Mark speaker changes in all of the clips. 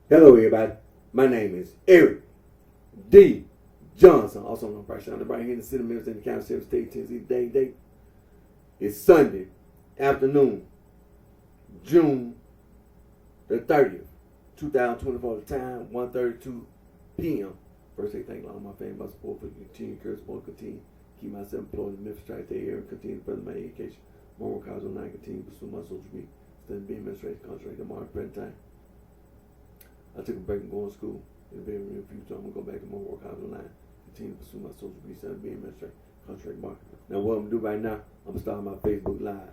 Speaker 1: Hello, everybody. My name is Eric D. Johnson, also known as BrightShine, right here in the city of Memphis in the county of state, Tennessee. Today date is Sunday afternoon, June the 30th, 2024. The time 1:32 p.m. First, I thank all my family, my support for continuing encourage support, continue keep myself employed in Memphis, tri-state area, continue to further my education, moral cause online, continue to pursue my social media, study being administrative contract at Mark present time. I took a break from going to school. In the very near future, I'm going to go back to my work out online. Continue to pursue my social media and be administrative contract marketing. Now, what I'm going to do right now, I'm going to start my Facebook Live.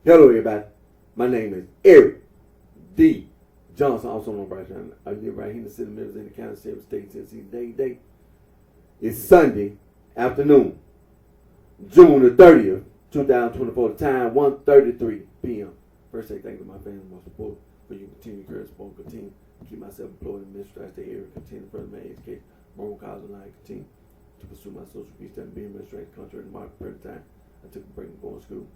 Speaker 1: Hello, everybody. My name is Eric D. Johnson, also known as BrightShine. I live right here in the city of Memphis in the county of state, Tennessee. Today is Sunday afternoon, June the 30th, 2024. The time 1:33 p.m. First, I thank you my family, my support for you continue to encourage support, continue to keep myself employed in the tri-state area, continue to further my education, moral cause online, continue to pursue my social media and be administrative contract in my present time. I took a break from going to school.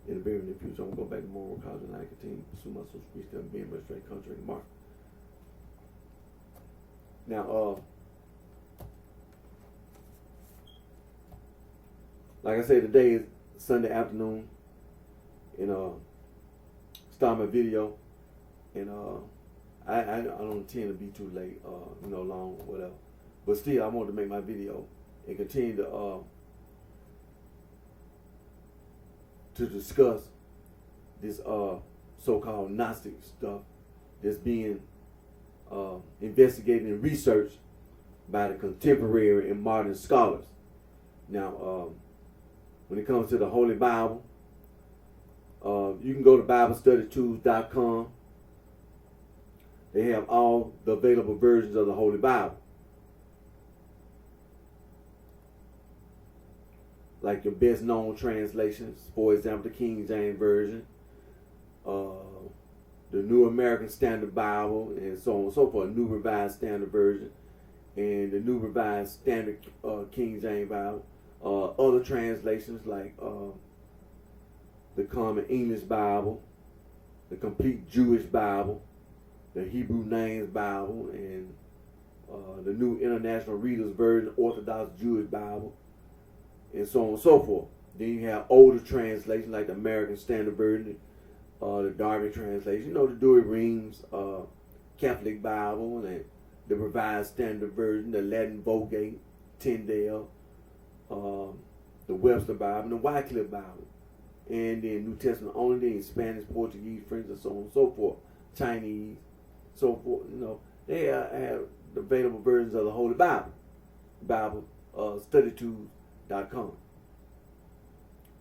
Speaker 1: In the very near future, I'm going to go back to moral college and I continue to pursue my social media and be in my straight contract market. Now, like I said, today is Sunday afternoon, and start my video, and I don't intend to be too late, long, whatever. But still, I want to make my video and continue to discuss this so-called Gnostic stuff that's being investigated and researched by the contemporary and modern scholars. Now, when it comes to the Holy Bible, you can go to BibleStudyTools.com. They have all the available versions of the Holy Bible. Like your best known translations, for example, the King James Version, the New American Standard Bible, and so on and so forth, New Revised Standard Version, and the New Revised Standard King James Bible. Other translations like the Common English Bible, the Complete Jewish Bible, the Hebrew Names Bible, and the New International Reader's Version, Orthodox Jewish Bible, and so on and so forth. Then you have older translations like the American Standard Version, the Darby translation, the Douay-Rheims Catholic Bible, and the Revised Standard Version, the Latin Vulgate, Tyndale, the Webster Bible, and the Wycliffe Bible, and then New Testament only, then Spanish, Portuguese, French, and so on and so forth, Chinese, so forth. They have the available versions of the Holy Bible, StudyTools.com,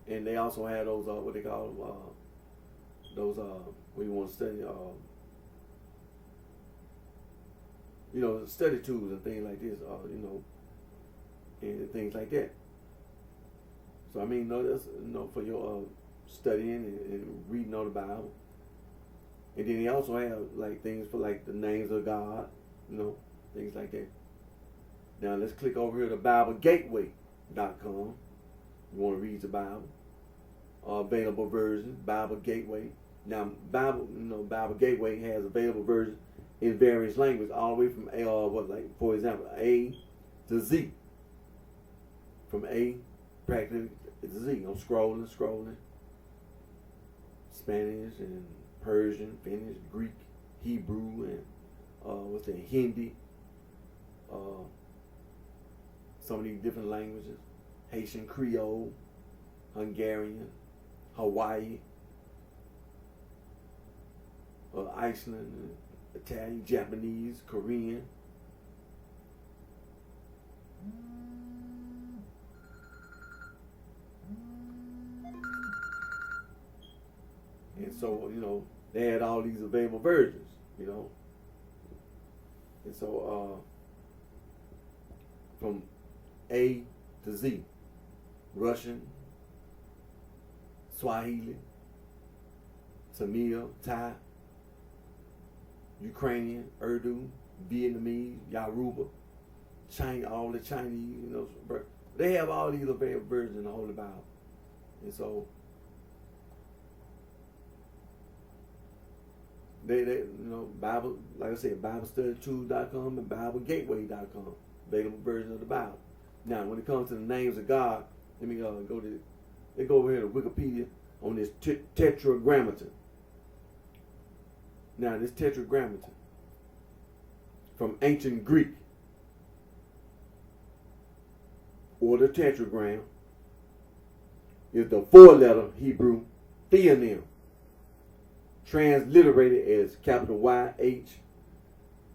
Speaker 1: and they also have those what they call them, those when you want to study study tools and things like this, and things like that. So I mean, that's for your studying and reading on the Bible, and then they also have like things for like the names of God, things like that. Now let's click over here to BibleGateway.com. You want to read the Bible, available version, Bible Gateway. Now Bible Gateway has available versions in various languages, all the way from for example, A to Z. From A practically to Z. I'm scrolling. Spanish and Persian, Finnish, Greek, Hebrew, and Hindi. So many different languages. Haitian Creole, Hungarian, Hawaii, Iceland, Italian, Japanese, Korean. And so, they had all these available versions, And so from A to Z, Russian, Swahili, Tamil, Thai, Ukrainian, Urdu, Vietnamese, Yoruba, China, all the Chinese, they have all these versions in the Holy Bible. And so they Bible, like I said, BibleStudyTools.com and BibleGateway.com, available version of the Bible. Now, when it comes to the names of God, let me go over here to Wikipedia on this Tetragrammaton. Now, this Tetragrammaton from ancient Greek, or the tetragram, is the four-letter Hebrew theonym, transliterated as capital YH,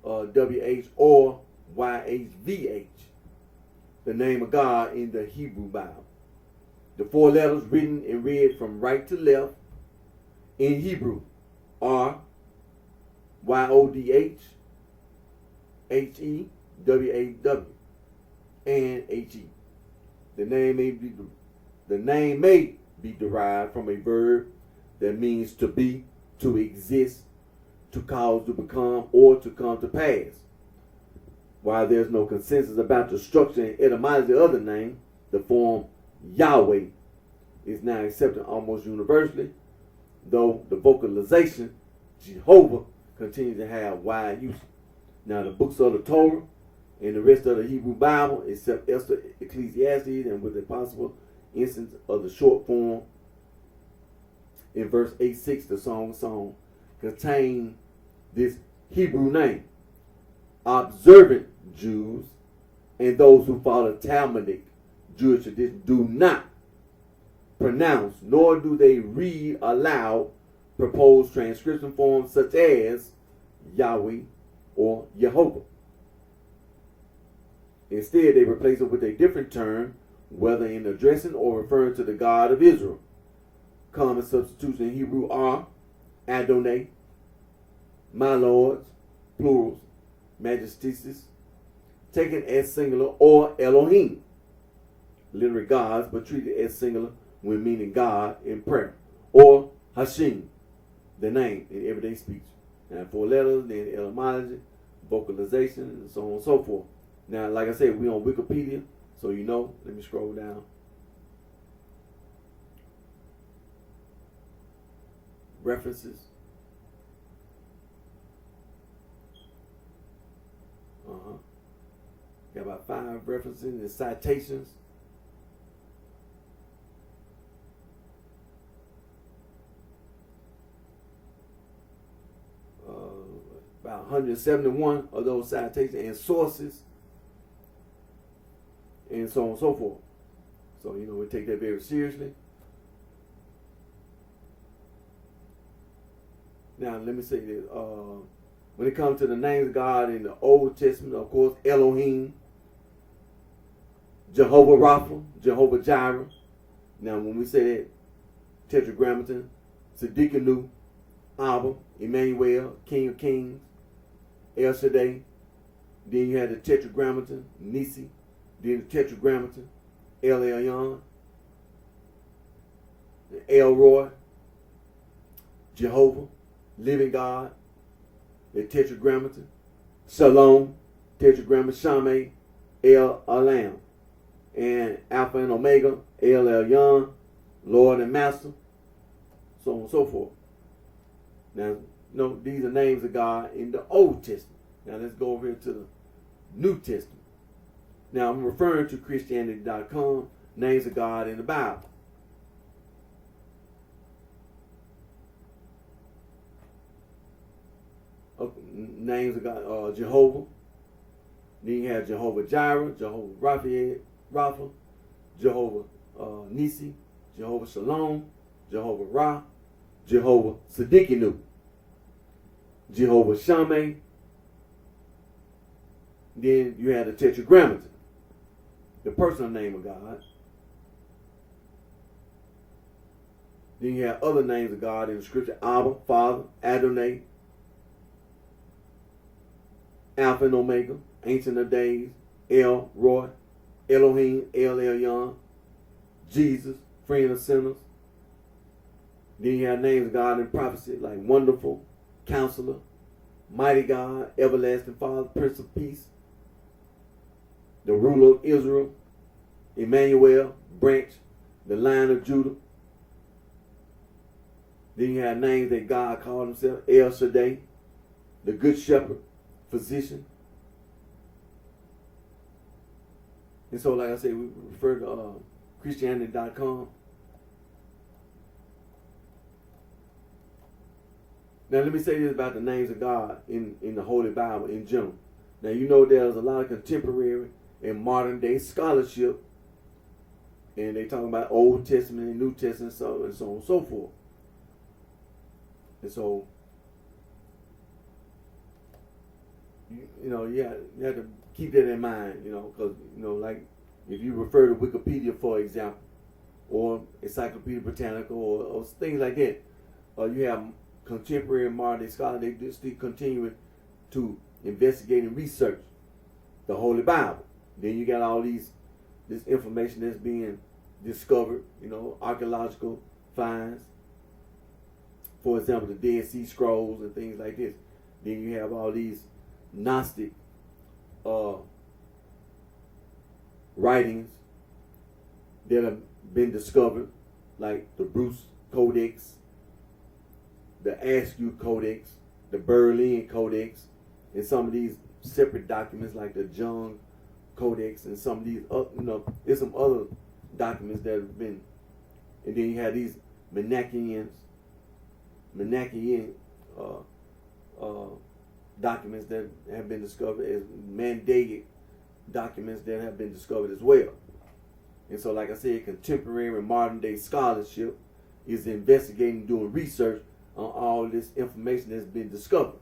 Speaker 1: WH, or YHVH, the name of God in the Hebrew Bible. The four letters written and read from right to left in Hebrew are YODH, HE, WAW, and HE. The name may be derived from a verb that means to be, to exist, to cause, to become, or to come to pass. While there's no consensus about the structure and etymology of the name, the form Yahweh is now accepted almost universally, though the vocalization Jehovah continues to have wide use. Now, the books of the Torah and the rest of the Hebrew Bible, except Esther, Ecclesiastes, and with a possible instance of the short form in verse 8:6, the Song of Songs, contain this Hebrew name. Observant Jews and those who follow Talmudic Jewish tradition do not pronounce, nor do they read aloud proposed transcription forms such as Yahweh or Jehovah. Instead, they replace it with a different term, whether in addressing or referring to the God of Israel. Common substitutes in Hebrew are Adonai, my lords, plurals, majestatis, taken as singular, or Elohim, literally gods, but treated as singular when meaning God in prayer, or Hashem, the name in everyday speech. Now, four letters, then etymology, vocalization, and so on and so forth. Now, like I said, we're on Wikipedia, so let me scroll down. References. Got about 5 references and citations. About 171 of those citations and sources, and so on and so forth. So, we take that very seriously. Now, let me say this. When it comes to the names of God in the Old Testament, of course, Elohim, Jehovah Rapha, Jehovah Jireh. Now, when we say that, Tetragrammaton, Siddiqenu, Abba, Emmanuel, King of Kings, El Shaddai. Then you had the Tetragrammaton, Nisi. Then the Tetragrammaton, El Elyon, El Roy, Jehovah, Living God, the Tetragrammaton, Shalom, Tetragrammaton, Shammai, El Alam, and Alpha and Omega, El Elyon, Lord and Master, so on and so forth. Now, these are names of God in the Old Testament. Now, let's go over here to the New Testament. Now, I'm referring to Christianity.com, names of God in the Bible. Names of God, Jehovah. Then you have Jehovah Jireh, Jehovah Rapha, Jehovah Nisi, Jehovah Shalom, Jehovah Ra, Jehovah Siddiqenu, Jehovah Shammai. Then you have the Tetragrammaton, the personal name of God. Then you have other names of God in the scripture: Abba, Father, Adonai, Alpha and Omega, Ancient of Days, El Roy, Elohim, El Elyon, Jesus, Friend of Sinners. Then you have names of God in prophecy like Wonderful, Counselor, Mighty God, Everlasting Father, Prince of Peace, the Ruler of Israel, Emmanuel, Branch, the Lion of Judah. Then you have names that God called himself, El Shaddai, the Good Shepherd, Physician. And so, like I said, we refer to Christianity.com. Now, let me say this about the names of God in the Holy Bible in general. Now, you know there's a lot of contemporary and modern day scholarship, and they talk about Old Testament and New Testament, and so on and so forth. And so, you have to keep that in mind, because, like if you refer to Wikipedia, for example, or Encyclopedia Britannica, or things like that, you have contemporary and modern day scholars, they just continue to investigate and research the Holy Bible. Then you got all this information that's being discovered, archaeological finds. For example, the Dead Sea Scrolls and things like this. Then you have all these Gnostic writings that have been discovered, like the Bruce Codex, the Askew Codex, the Berlin Codex, and some of these separate documents like the Jung Codex, and some of these, there's some other documents that have been, and then you have these Manichaean documents that have been discovered, as Mandaic documents that have been discovered as well. And so, like I said, contemporary and modern day scholarship is investigating, doing research on all this information that's been discovered.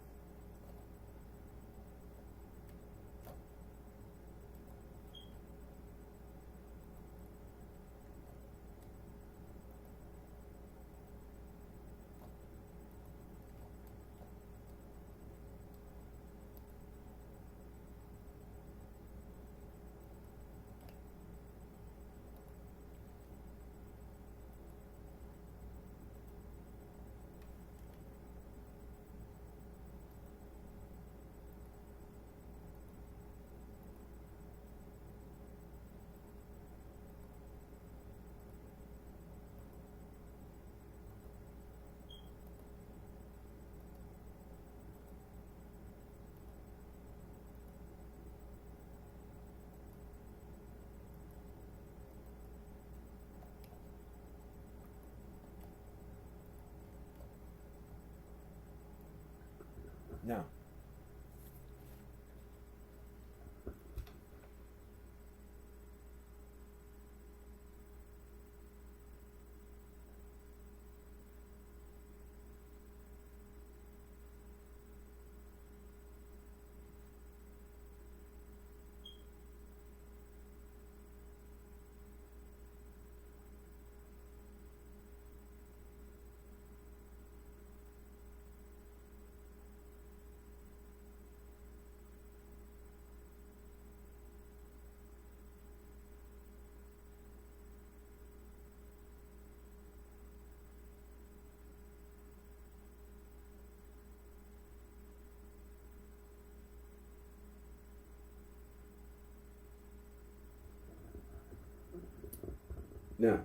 Speaker 1: Now,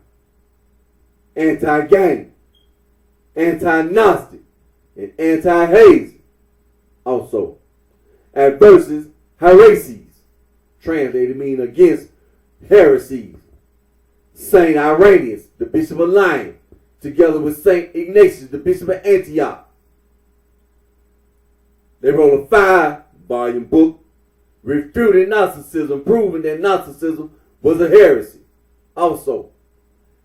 Speaker 1: anti-gang, anti-Gnostic, and anti-Hazy. Also, adversus heresies, translated mean against heresies. Saint Irenaeus, the Bishop of Lyons, together with Saint Ignatius, the Bishop of Antioch. They wrote a 5-volume book refuting Gnosticism, proving that Gnosticism was a heresy. Also,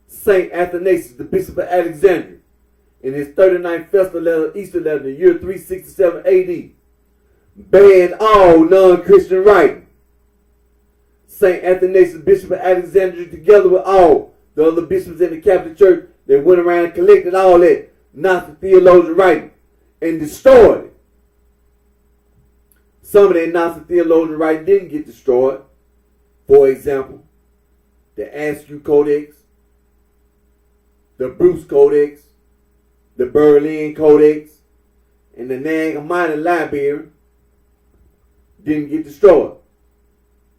Speaker 1: Saint Athanasius, the Bishop of Alexandria, in his 39th Festal letter, Easter letter, in the year 367 AD, banned all non-Christian writing. Saint Athanasius, Bishop of Alexandria, together with all the other bishops in the Catholic Church, they went around and collected all that Gnostic theologian writing and destroyed it. Some of the Gnostic theologians right didn't get destroyed. For example, the Askew Codex, the Bruce Codex, the Berlin Codex, and the Nag Hammadi Library didn't get destroyed.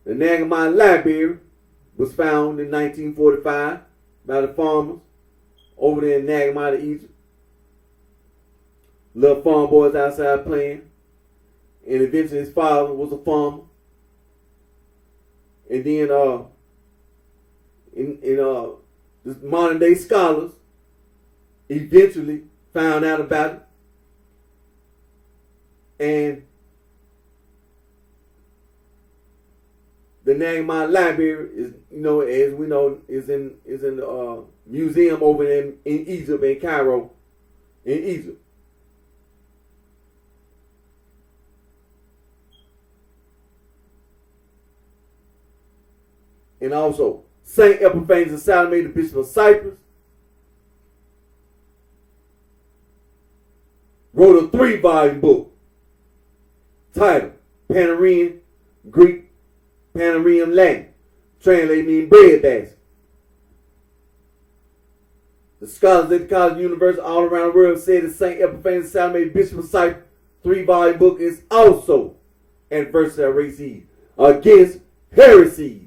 Speaker 1: The Nag Hammadi Library was found in 1945 by the farmers over there in Nag Hammadi, Egypt. Little farm boys outside playing. And eventually his father was a farmer. And then the modern day scholars eventually found out about it. And the Nag Hammadi Library is, as we know, is in the museum over in Egypt, in Cairo, in Egypt. And also, Saint Epiphanes of Salome, the Bishop of Cyprus, wrote a 3-volume book titled Panarian Greek, Panarian Latin, translated meaning bread basket. The scholars at the college and university all around the world said that Saint Epiphanes of Salome, Bishop of Cyprus, 3-volume book is also adversary against heresies.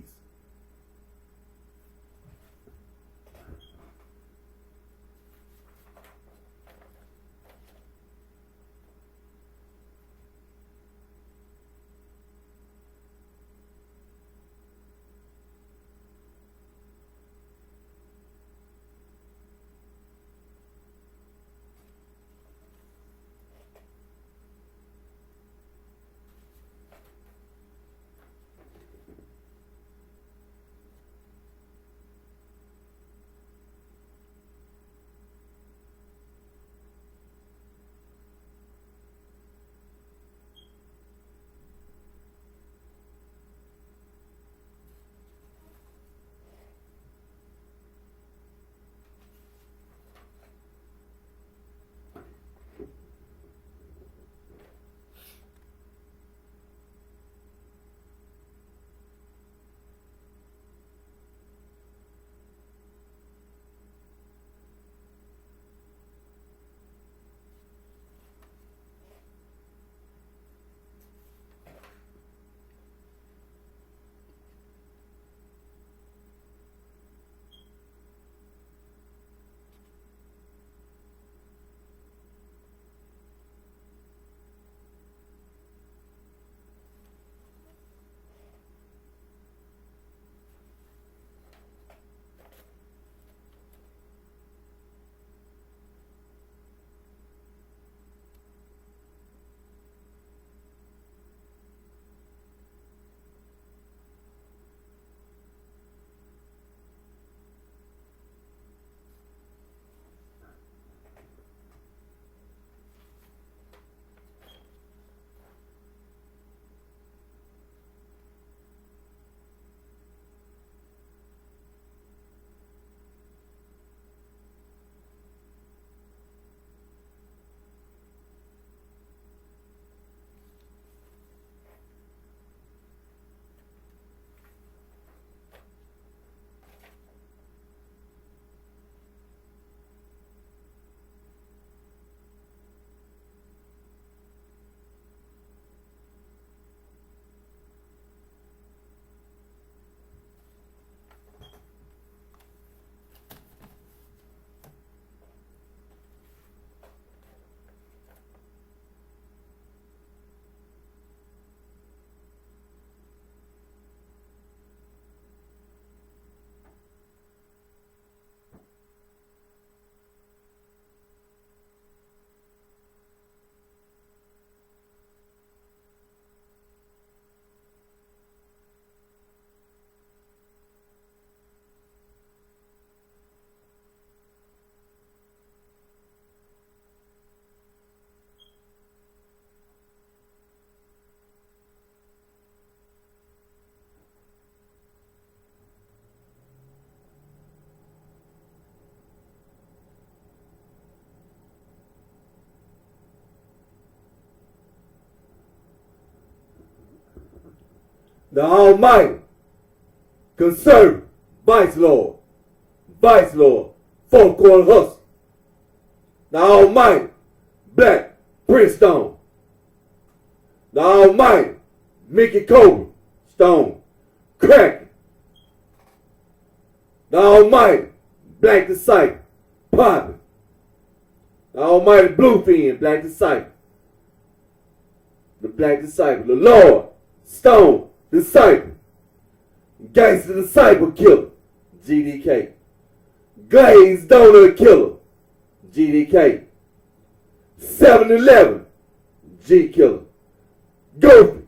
Speaker 1: The Almighty, conservative, vice lord, fourth quarter hustle. The Almighty, black, Prince Stone. The Almighty, Mickey Cobra, Stone, cracking. The Almighty, Black Disciple, popping. The Almighty Bluefin, Black Disciple. The Black Disciple, the Lord, Stone, Disciple. Gangster Disciple Killer, GDK. Glazed Donut Killer, GDK. 7-Eleven, G Killer. Goofy.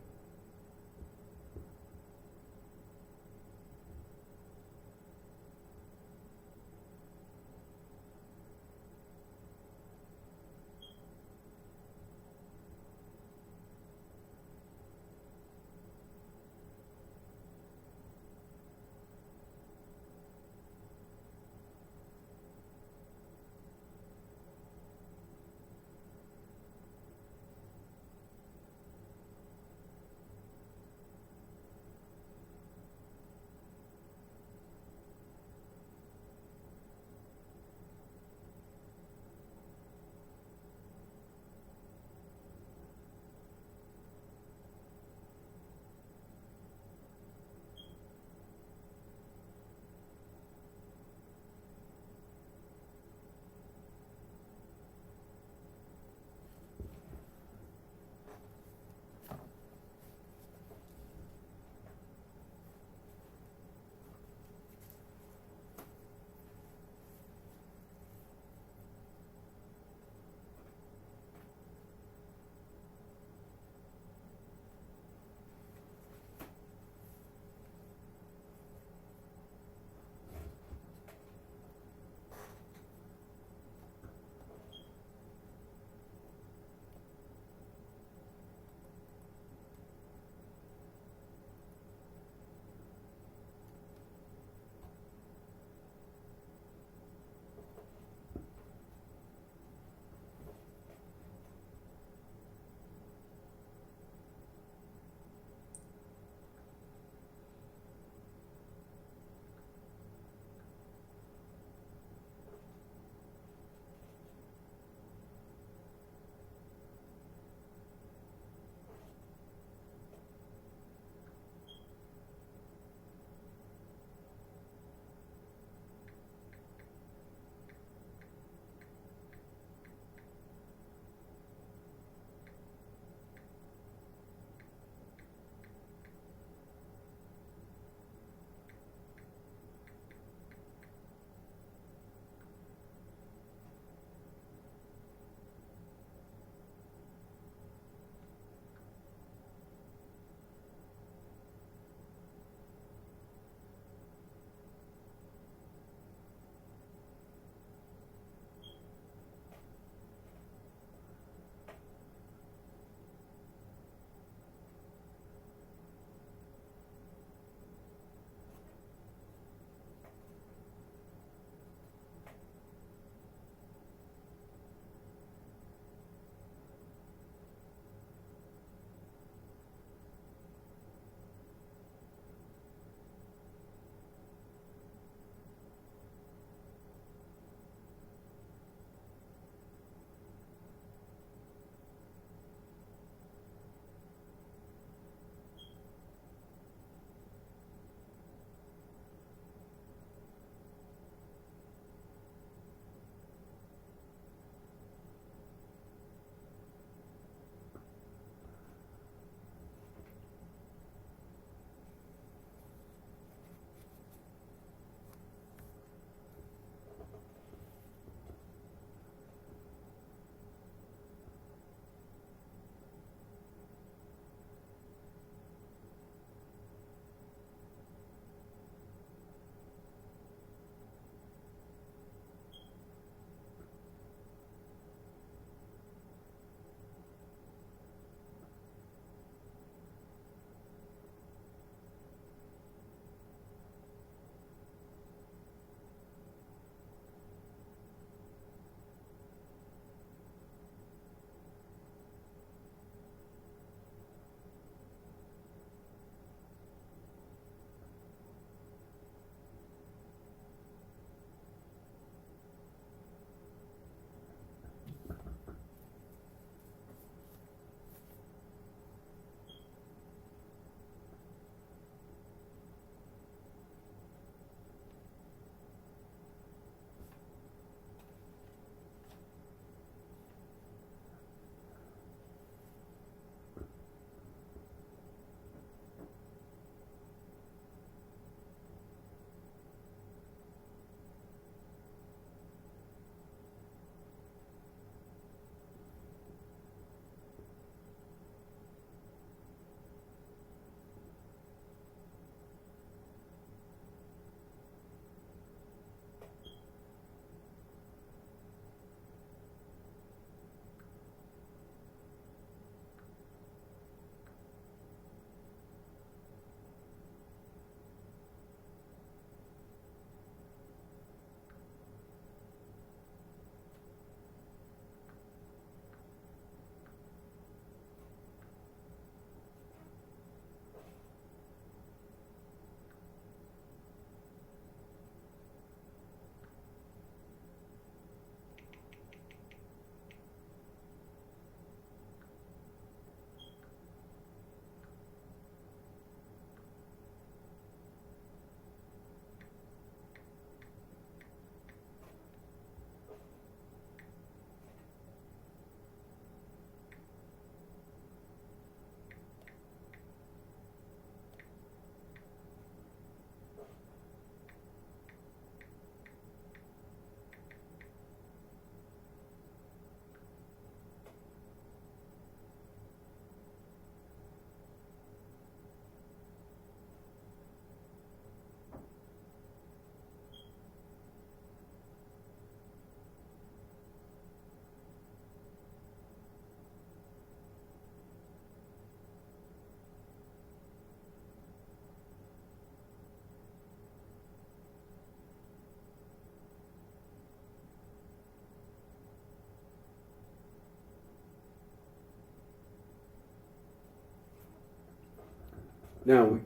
Speaker 1: Now we,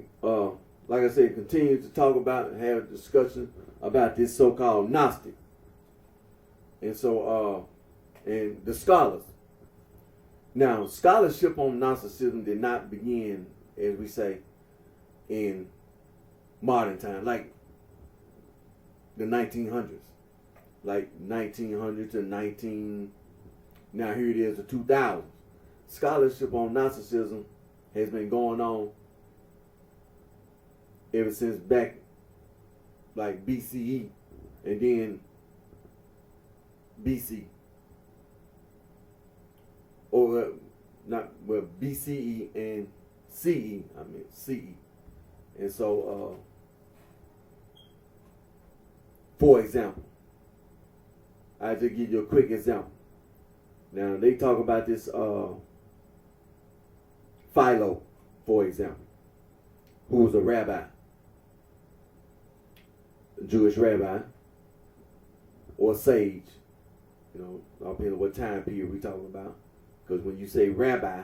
Speaker 1: like I said, continue to talk about and have a discussion about this so-called Gnostic, and so and the scholars. Now, scholarship on Gnosticism did not begin, as we say, in modern time, like the 1900s, like 1900 to 19. Now here it is, the 2000s. Scholarship on Gnosticism has been going on ever since back like BCE and then BC. Or not, well, BCE and CE, I mean CE. And so, for example, I just give you a quick example. Now they talk about this Philo, for example, who was a rabbi, a Jewish rabbi, or sage. You know, all depending on what time period we talking about. Because when you say rabbi,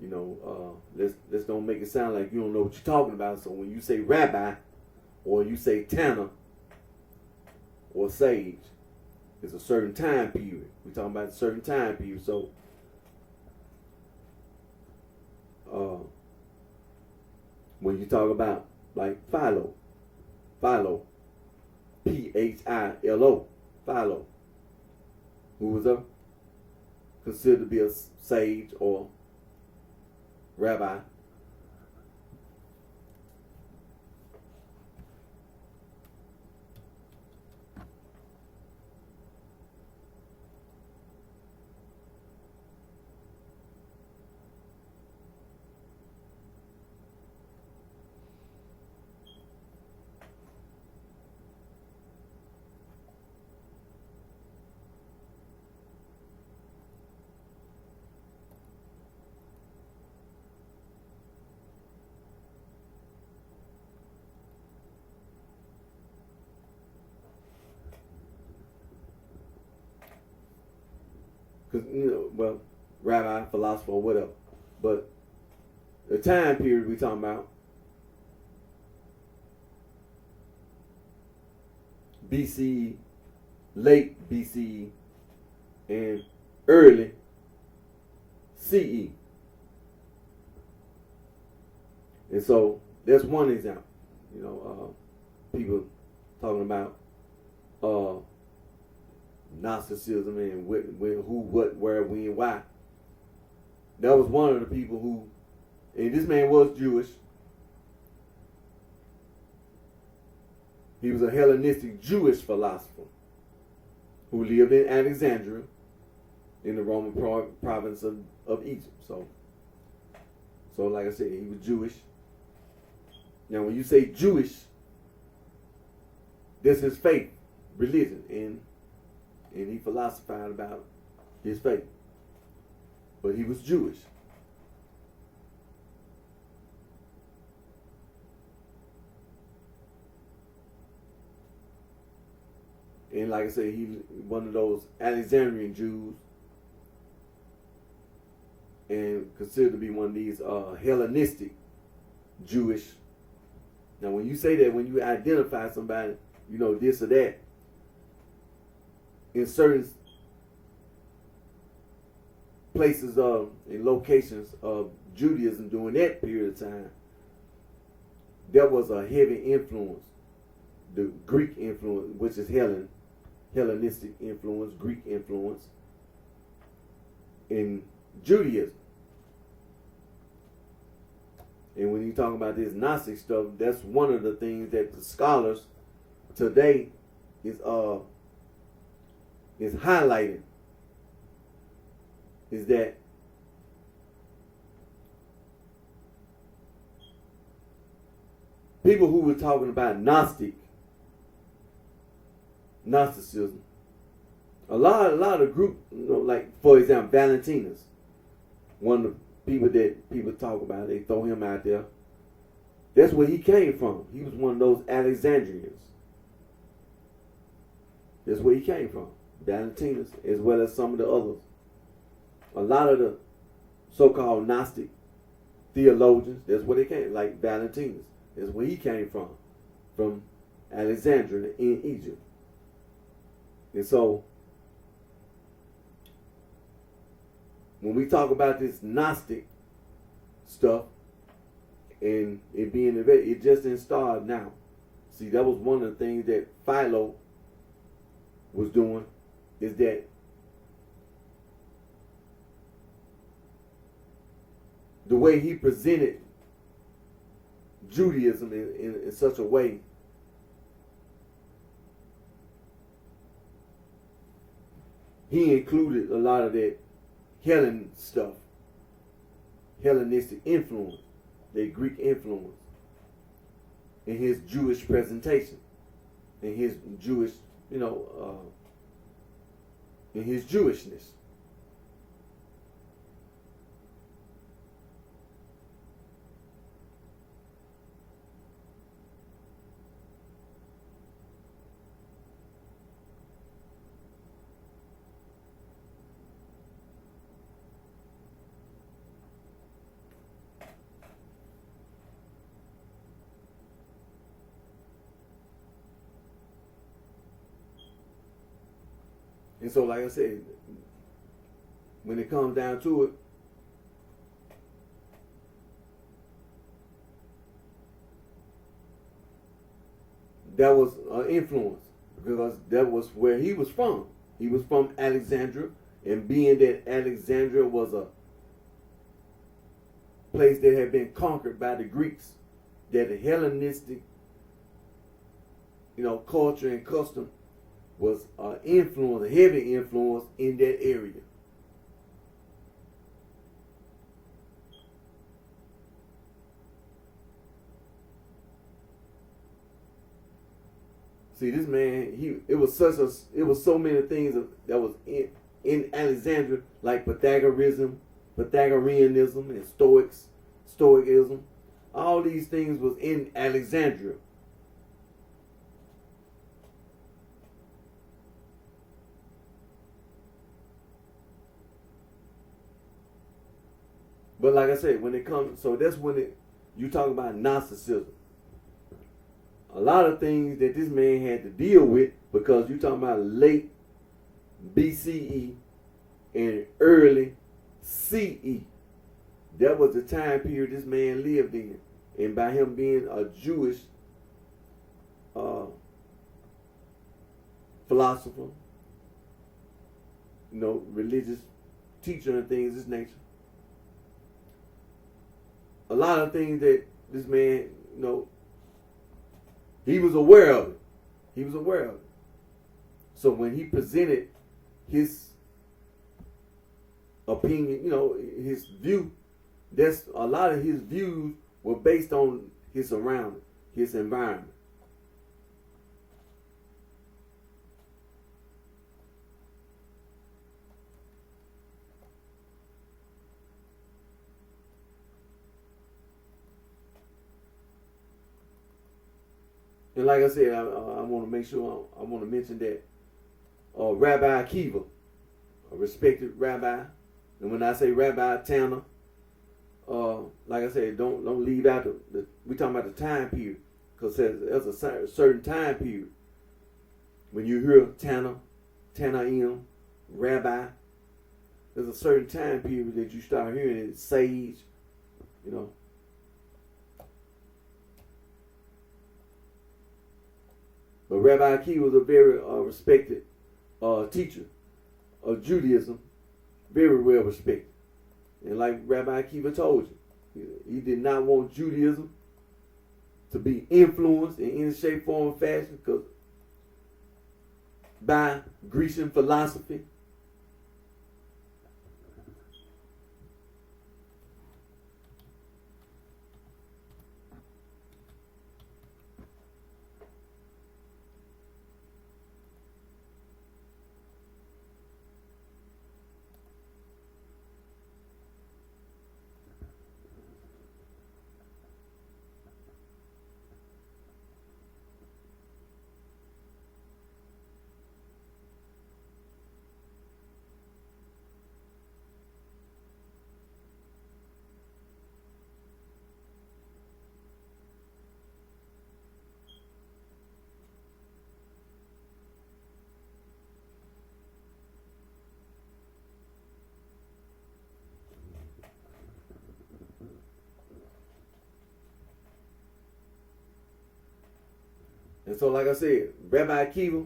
Speaker 1: you know, let's don't make it sound like you don't know what you're talking about. So when you say rabbi, or you say Tanner, or sage, it's a certain time period. We're talking about a certain time period. So, when you talk about like Philo, Philo, Philo, who was considered to be a sage or rabbi. Because, you know, well, rabbi, philosopher, or whatever. But the time period we're talking about, BCE, late BCE, and early CE. And so that's one example. You know, people talking about Gnosticism and who, what, where, when, why. That was one of the people who, and this man was Jewish. He was a Hellenistic Jewish philosopher who lived in Alexandria in the Roman province of Egypt. So like I said, he was Jewish. Now, when you say Jewish, that's his faith, religion, and he philosophized about his faith. But he was Jewish. And like I said, he one of those Alexandrian Jews, and considered to be one of these Hellenistic Jewish. Now, when you say that, when you identify somebody, you know, this or that, in certain places in locations of Judaism during that period of time, there was a heavy influence, the Greek influence, which is Hellenistic influence, Greek influence in Judaism. And when you talk about this Gnostic stuff, that's one of the things that the scholars today is highlighting, is that people who were talking about Gnosticism, a lot of group, you know, like for example, Valentinus, one of the people that people talk about, they throw him out there. That's where he came from. He was one of those Alexandrians. That's where he came from, Valentinus, as well as some of the others. A lot of the so-called Gnostic theologians. That's where they came, like Valentinus. That's where he came from Alexandria in Egypt. And so, when we talk about this Gnostic stuff and it being it just didn't start now. See, that was one of the things that Philo was doing, is that the way he presented Judaism in such a way he included a lot of that Hellen stuff, Hellenistic influence, that Greek influence, in his Jewish presentation, in his Jewish, in his Jewishness. And so, like I said, when it comes down to it, that was an influence, because that was where he was from. He was from Alexandria, and being that Alexandria was a place that had been conquered by the Greeks, that the Hellenistic, culture and custom was influence, a heavy influence in that area. See, this man, it was so many things that was in Alexandria, like Pythagoreanism, and Stoicism. All these things was in Alexandria. But like I said, when it comes, so that's when you talk about Gnosticism. A lot of things that this man had to deal with, because you talking about late BCE and early CE. That was the time period this man lived in. And by him being a Jewish philosopher, religious teacher and things of this nature, a lot of things that this man, he was aware of it. He was aware of it. So when he presented his opinion, his view, that's a lot of his views were based on his surroundings, his environment. And like I said, I want to make sure I want to mention that Rabbi Akiva, a respected rabbi, and when I say Rabbi Tanner, like I said, don't leave out we talking about the time period, because there's a certain time period when you hear Tanner M, Rabbi. There's a certain time period that you start hearing it, sage, But Rabbi Akiva was a very respected teacher of Judaism, very well respected. And like Rabbi Akiva told you, he did not want Judaism to be influenced in any shape, form, or fashion by Grecian philosophy. And so, like I said, Rabbi Akiva,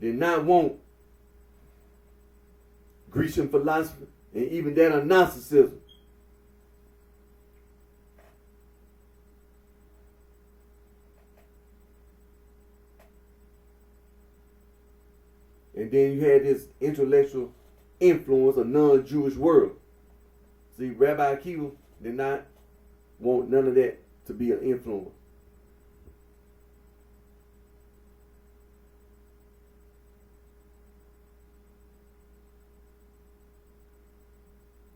Speaker 1: did not want Grecian philosophy and even that of Gnosticism. And then you had this intellectual influence of non-Jewish world. See, Rabbi Akiva did not want none of that to be an influence.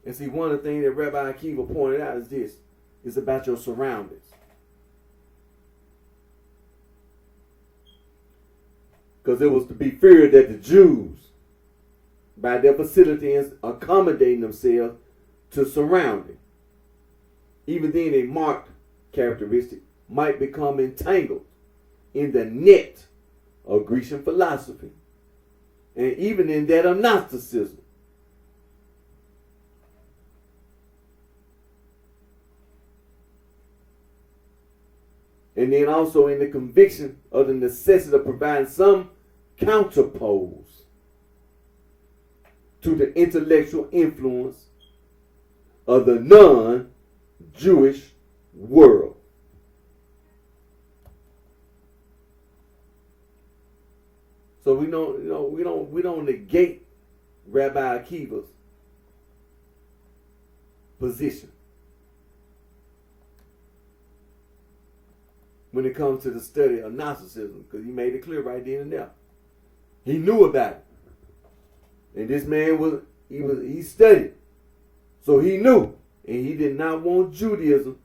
Speaker 1: And see, one of the things that Rabbi Akiva pointed out is this. It's about your surroundings. Because it was to be feared that the Jews, by their facility in accommodating themselves to surrounding, even then a marked characteristic, might become entangled in the net of Grecian philosophy and even in that of Gnosticism. And then also in the conviction of the necessity of providing some counterpose to the intellectual influence of the non-Jewish world. So we don't negate Rabbi Akiva's position when it comes to the study of Gnosticism, because he made it clear right then and there. He knew about it. And this man he studied. So he knew. And he did not want Judaism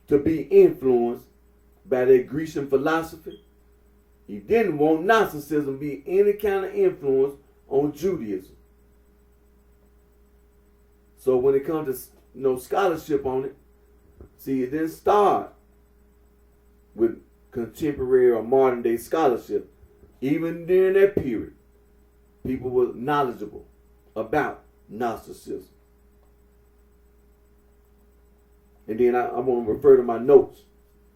Speaker 1: to be influenced by that Grecian philosophy. He didn't want Gnosticism to be any kind of influence on Judaism. So when it comes to scholarship on it, see, it didn't start with contemporary or modern day scholarship. Even during that period, people were knowledgeable about Gnosticism. And then I'm going to refer to my notes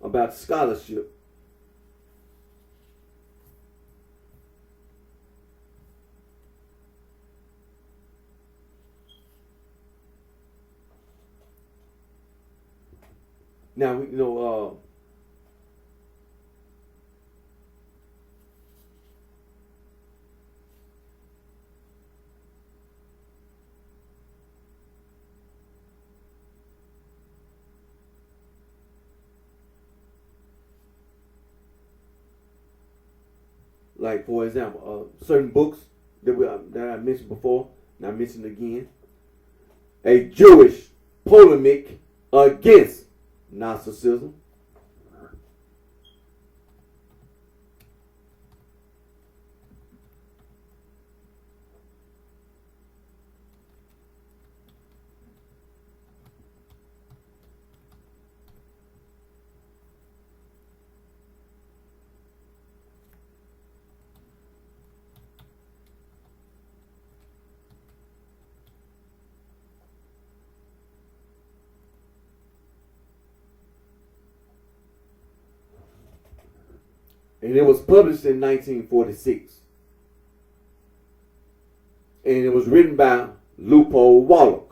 Speaker 1: about scholarship. Now, like, for example, certain books that I mentioned before, and I mentioned again, a Jewish polemic against Gnosticism. And it was published in 1946. And it was written by Lupo Wallach.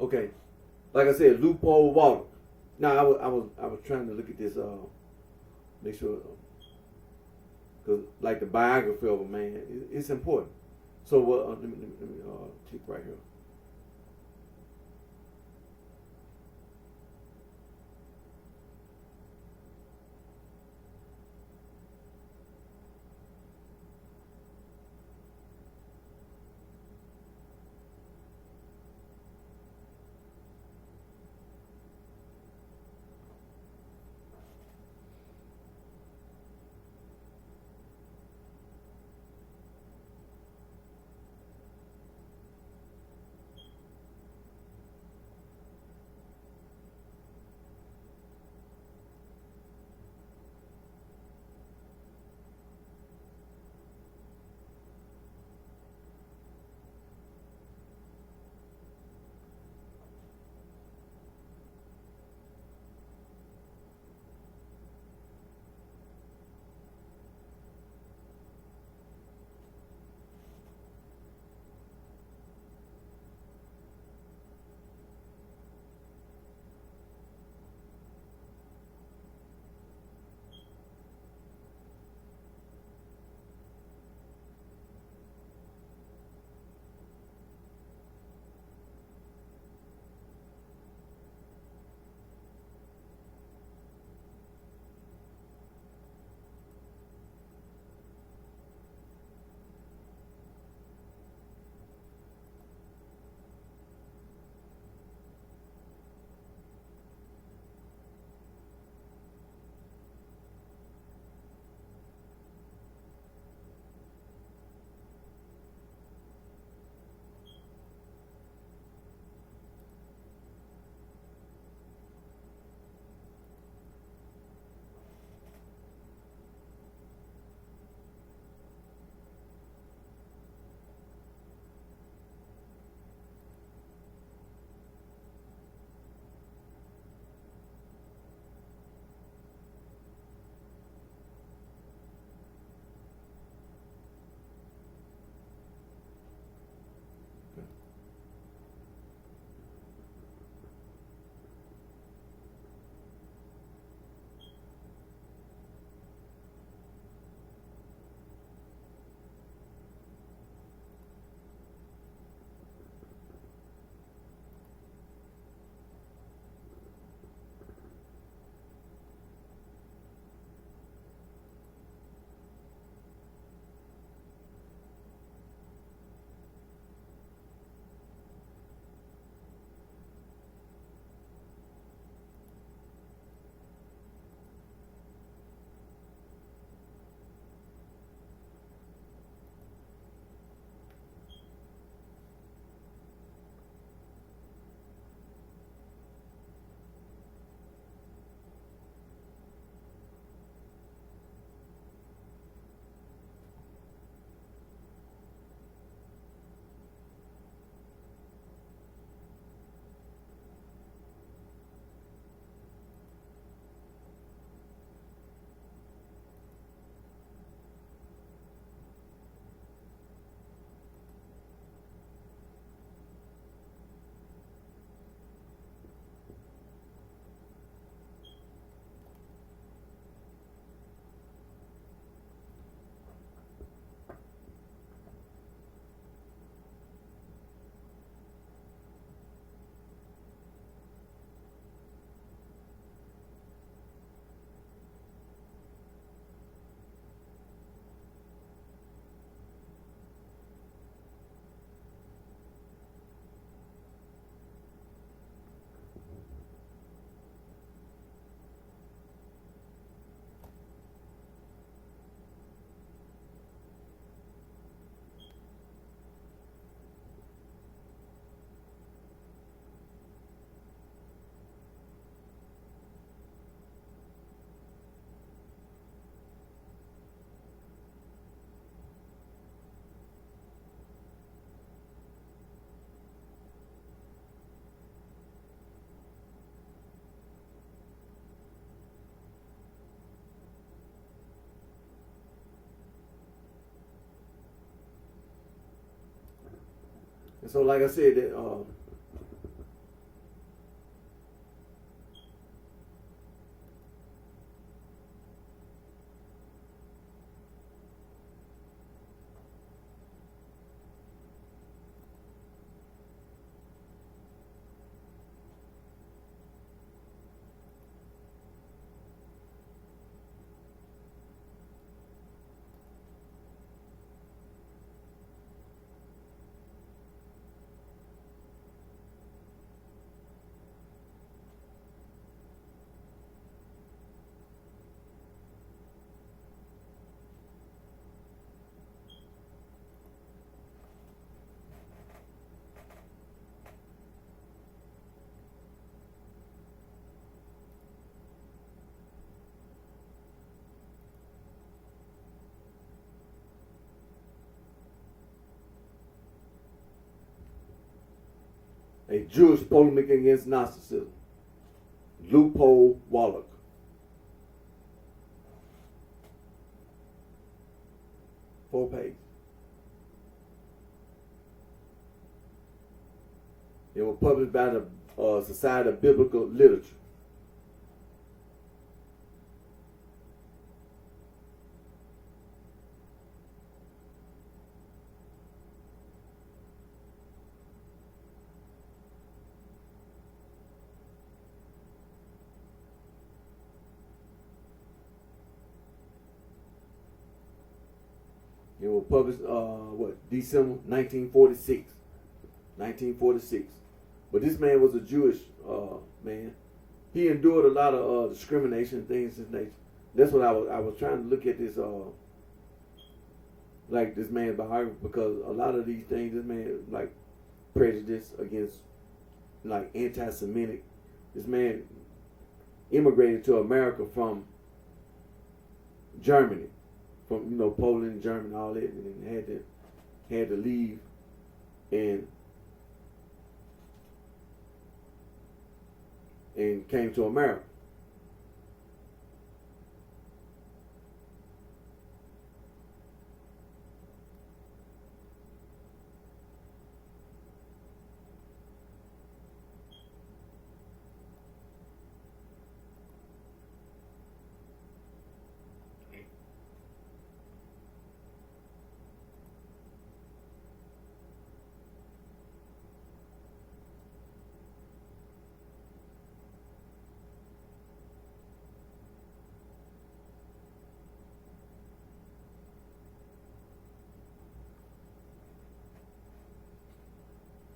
Speaker 1: Okay, like I said, loophole water. Now I was trying to look at this. Make sure, because like the biography of a man, it's important. So what? Let me click right here. And so, like I said, that A Jewish polemic against Gnosticism. Loophole Wallach. Four pages. It was published by the Society of Biblical Literature. It was published, December 1946. 1946. But this man was a Jewish man. He endured a lot of discrimination and things of this nature. That's what I was trying to look at this, like this man's biography, because a lot of these things, this man, like prejudice against, like anti-Semitic. This man immigrated to America from Germany. From Poland, Germany, all that, and had to leave and came to America.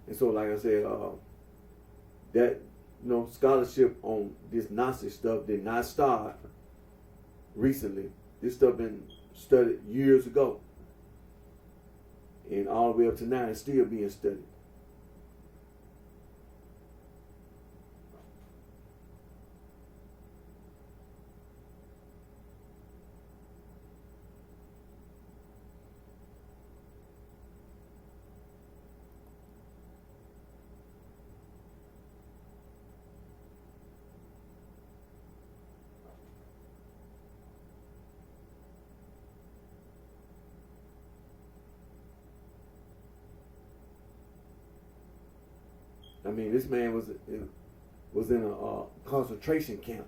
Speaker 1: And so, like I said, that scholarship on this Nazi stuff did not start recently. This stuff been studied years ago, and all the way up to now, it's still being studied. I mean, this man was in a concentration camp.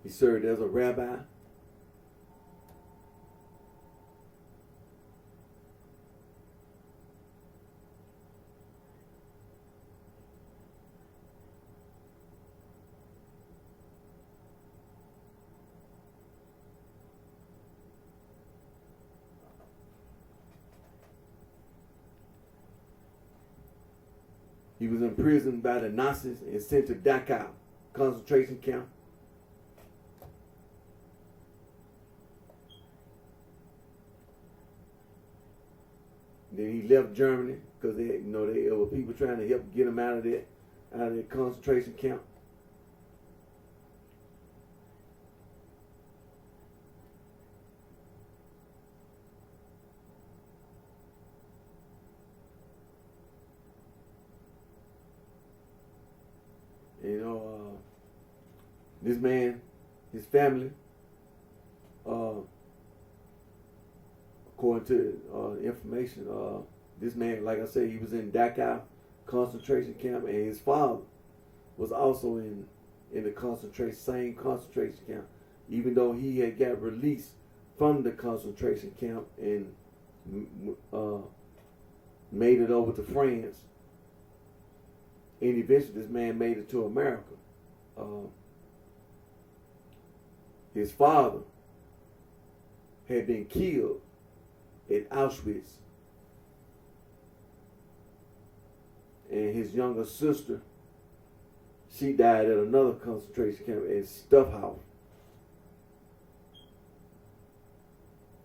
Speaker 1: He served as a rabbi. He was imprisoned by the Nazis and sent to Dachau concentration camp. Then he left Germany because there were people trying to help get him out of that concentration camp. This man, his family, according to information, this man, like I said, he was in Dachau concentration camp, and his father was also in the same concentration camp, even though he had got released from the concentration camp and made it over to France. And eventually this man made it to America. His father had been killed at Auschwitz. And his younger sister, she died at another concentration camp at Stuffhouse.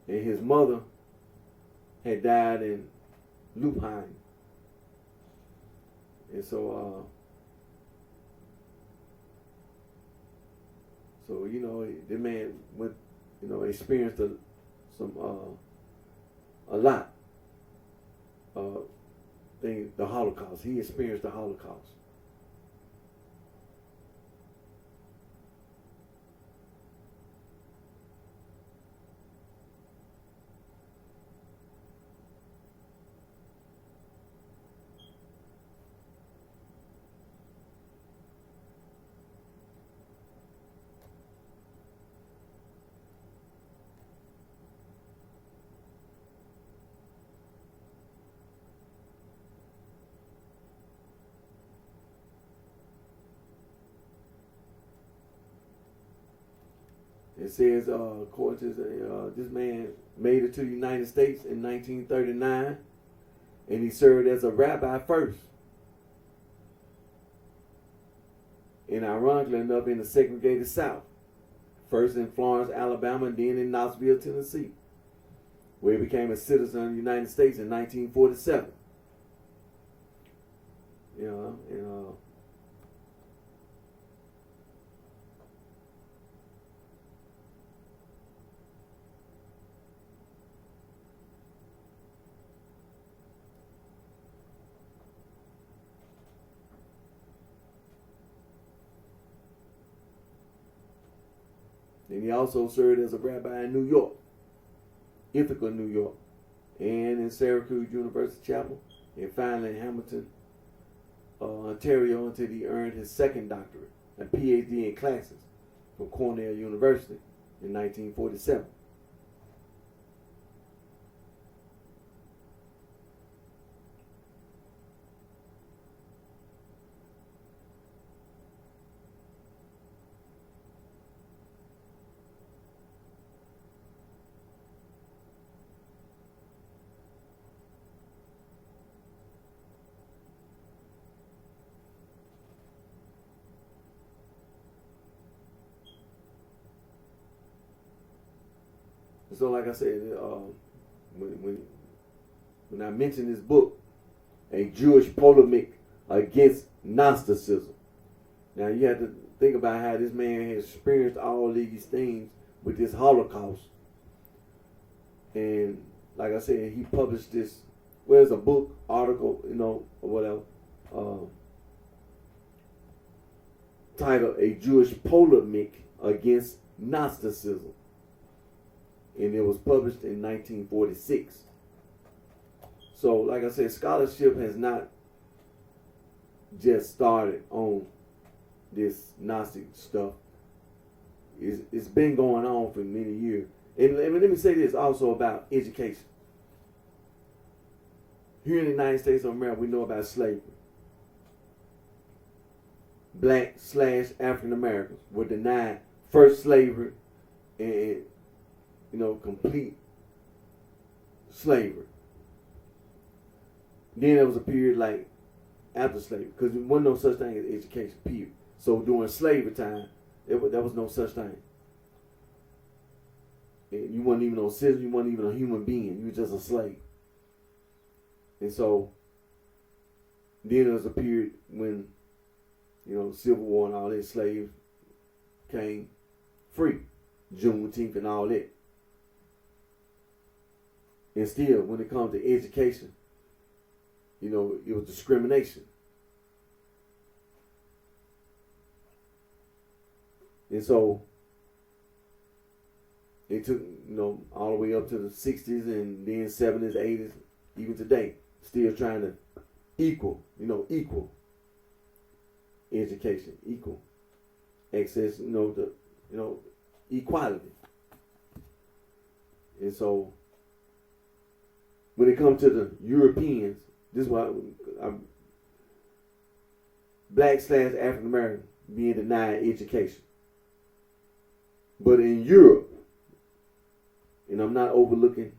Speaker 1: And his mother had died in Lupheim. And so the man went, experienced a lot things, the Holocaust. He experienced the Holocaust. It says, according to this man made it to the United States in 1939, and he served as a rabbi first. And ironically enough, in the segregated South. First in Florence, Alabama, and then in Knoxville, Tennessee, where he became a citizen of the United States in 1947. And he also served as a rabbi in New York, Ithaca, New York, and in Syracuse University Chapel, and finally in Hamilton, Ontario, until he earned his second doctorate, a PhD in classes from Cornell University in 1947. So, like I said, when I mentioned this book, A Jewish Polemic Against Gnosticism. Now, you have to think about how this man has experienced all these things with this Holocaust. And, like I said, he published this, well, it's a book, article, or whatever, titled A Jewish Polemic Against Gnosticism. And it was published in 1946. So, like I said, scholarship has not just started on this Gnostic stuff. It's been going on for many years. And let me say this also about education. Here in the United States of America, we know about slavery. Black/African Americans were denied first slavery and complete slavery. Then there was a period like after slavery, because there wasn't no such thing as education, period. So during slavery time, there was no such thing. And you weren't even no citizen, you weren't even a human being, you were just a slave. And so then there was a period when, Civil War and all that, slaves came free, Juneteenth and all that. And still, when it comes to education, it was discrimination. And so it took, all the way up to the 60s and then 70s, 80s, even today, still trying to equal education, equal access, equality. And so when it comes to the Europeans, this is why Black/African American being denied education. But in Europe, and I'm not overlooking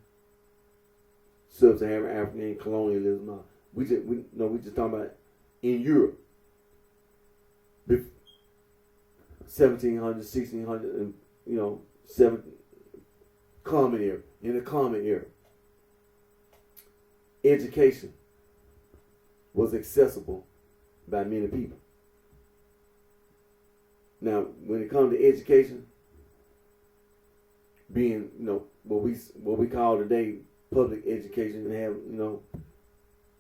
Speaker 1: sub-Saharan Africa and colonialism. We just talking about in Europe, 1700, 1600, and common era. In the common era, education was accessible by many people. Now, when it comes to education, being what we call today public education,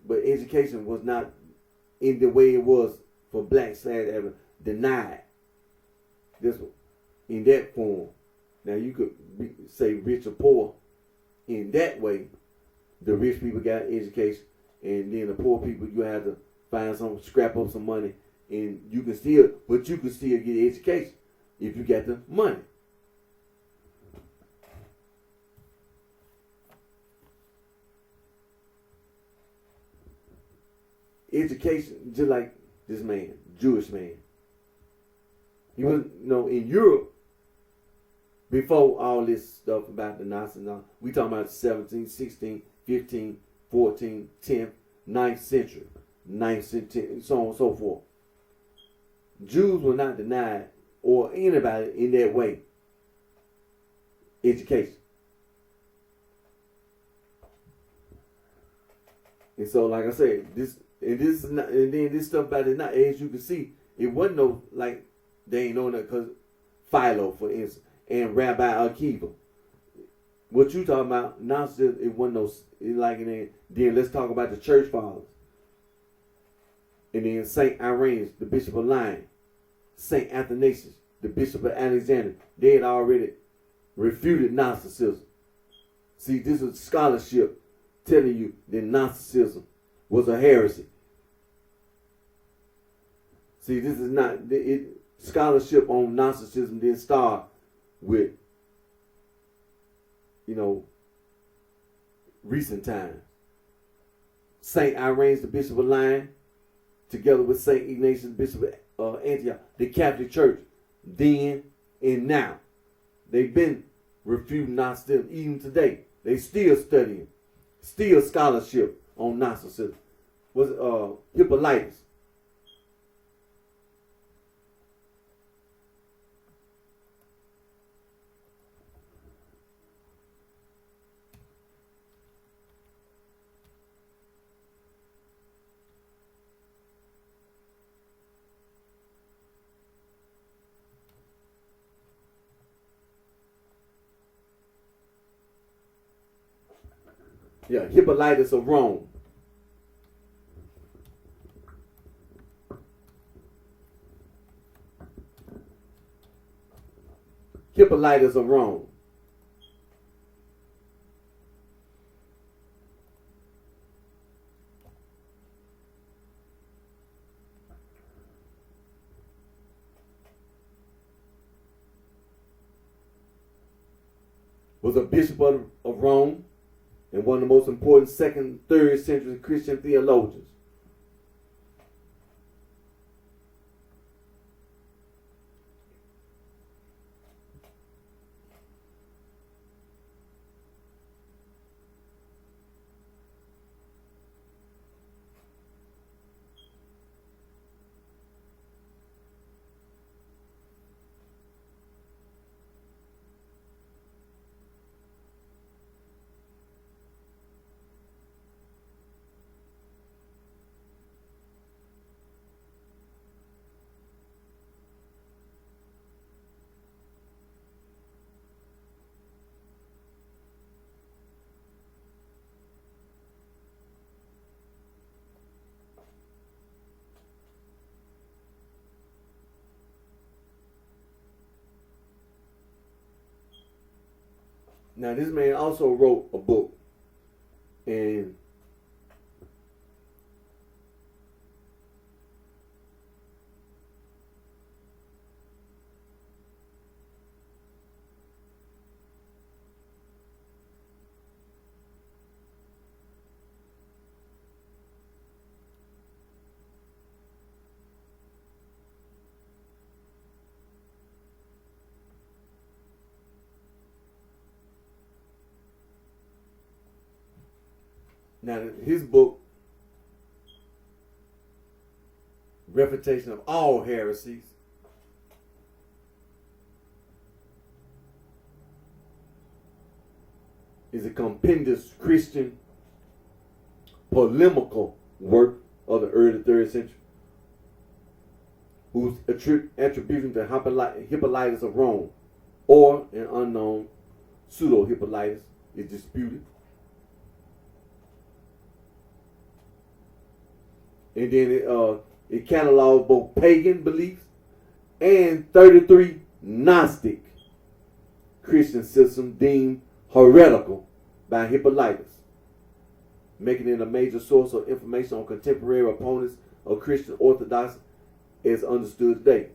Speaker 1: but education was not in the way it was for blacks ever denied. This one, in that form. Now you could say rich or poor in that way. The rich people got education, and then the poor people, you had to scrap up some money, and you can still get education if you got the money. Education, just like this man, Jewish man. He was, in Europe, before all this stuff about the Nazis, we talking about 17, 16, 15, 14, 10th, 9th century, 9th century, so on and so forth. Jews were not denied, or anybody in that way, education. And so, like I said, this stuff about it now, as you can see, it wasn't no, like, they ain't know that, because Philo, for instance, and Rabbi Akiva. What you talking about, nonsense, it wasn't no, then let's talk about the church fathers. And then St. Irenaeus, the Bishop of Lyons, St. Athanasius, the Bishop of Alexandria, they had already refuted Gnosticism. See, this is scholarship telling you that Gnosticism was a heresy. See, this is not, scholarship on Gnosticism didn't start with, recent times. St. Irenaeus, the Bishop of Lyons, together with St. Ignatius, Bishop of Antioch, the Catholic Church, then and now, they've been refuting Gnosticism. Even today, they still studying, still scholarship on Gnosticism. Was Hippolytus. Yeah, Hippolytus of Rome. Hippolytus of Rome. Was a bishop of Rome and one of the most important 2nd, 3rd century Christian theologians. Now, this man also wrote a book, and Now, his book, Refutation of All Heresies, is a compendious Christian polemical work of the early 3rd century, whose attribution to Hippolytus of Rome or an unknown pseudo-Hippolytus is disputed. And then it catalogs both pagan beliefs and 33 Gnostic Christian systems deemed heretical by Hippolytus, making it a major source of information on contemporary opponents of Christian orthodoxy as understood today.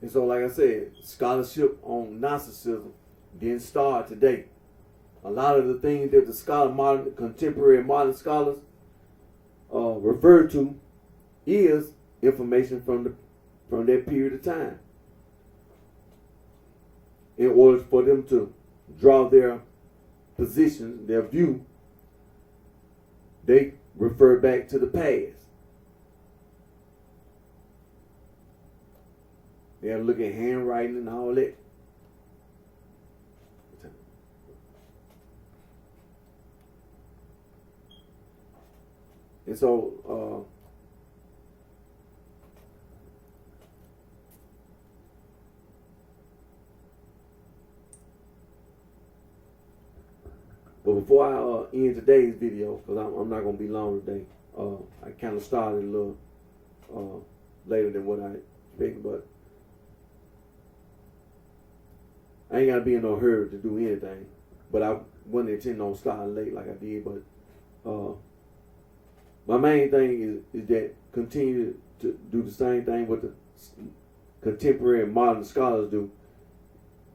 Speaker 1: And so, like I said, scholarship on Gnosticism didn't start today. A lot of the things that the contemporary modern scholars refer to is information from that period of time. In order for them to draw their position, their view, they refer back to the past. They have to look at handwriting and all that. And so, but before I end today's video, because I'm not going to be long today, I kind of started a little later than what I expected, but I ain't got to be in no hurry to do anything. But I wasn't intending on starting late like I did. But my main thing is that continue to do the same thing what the contemporary modern scholars do,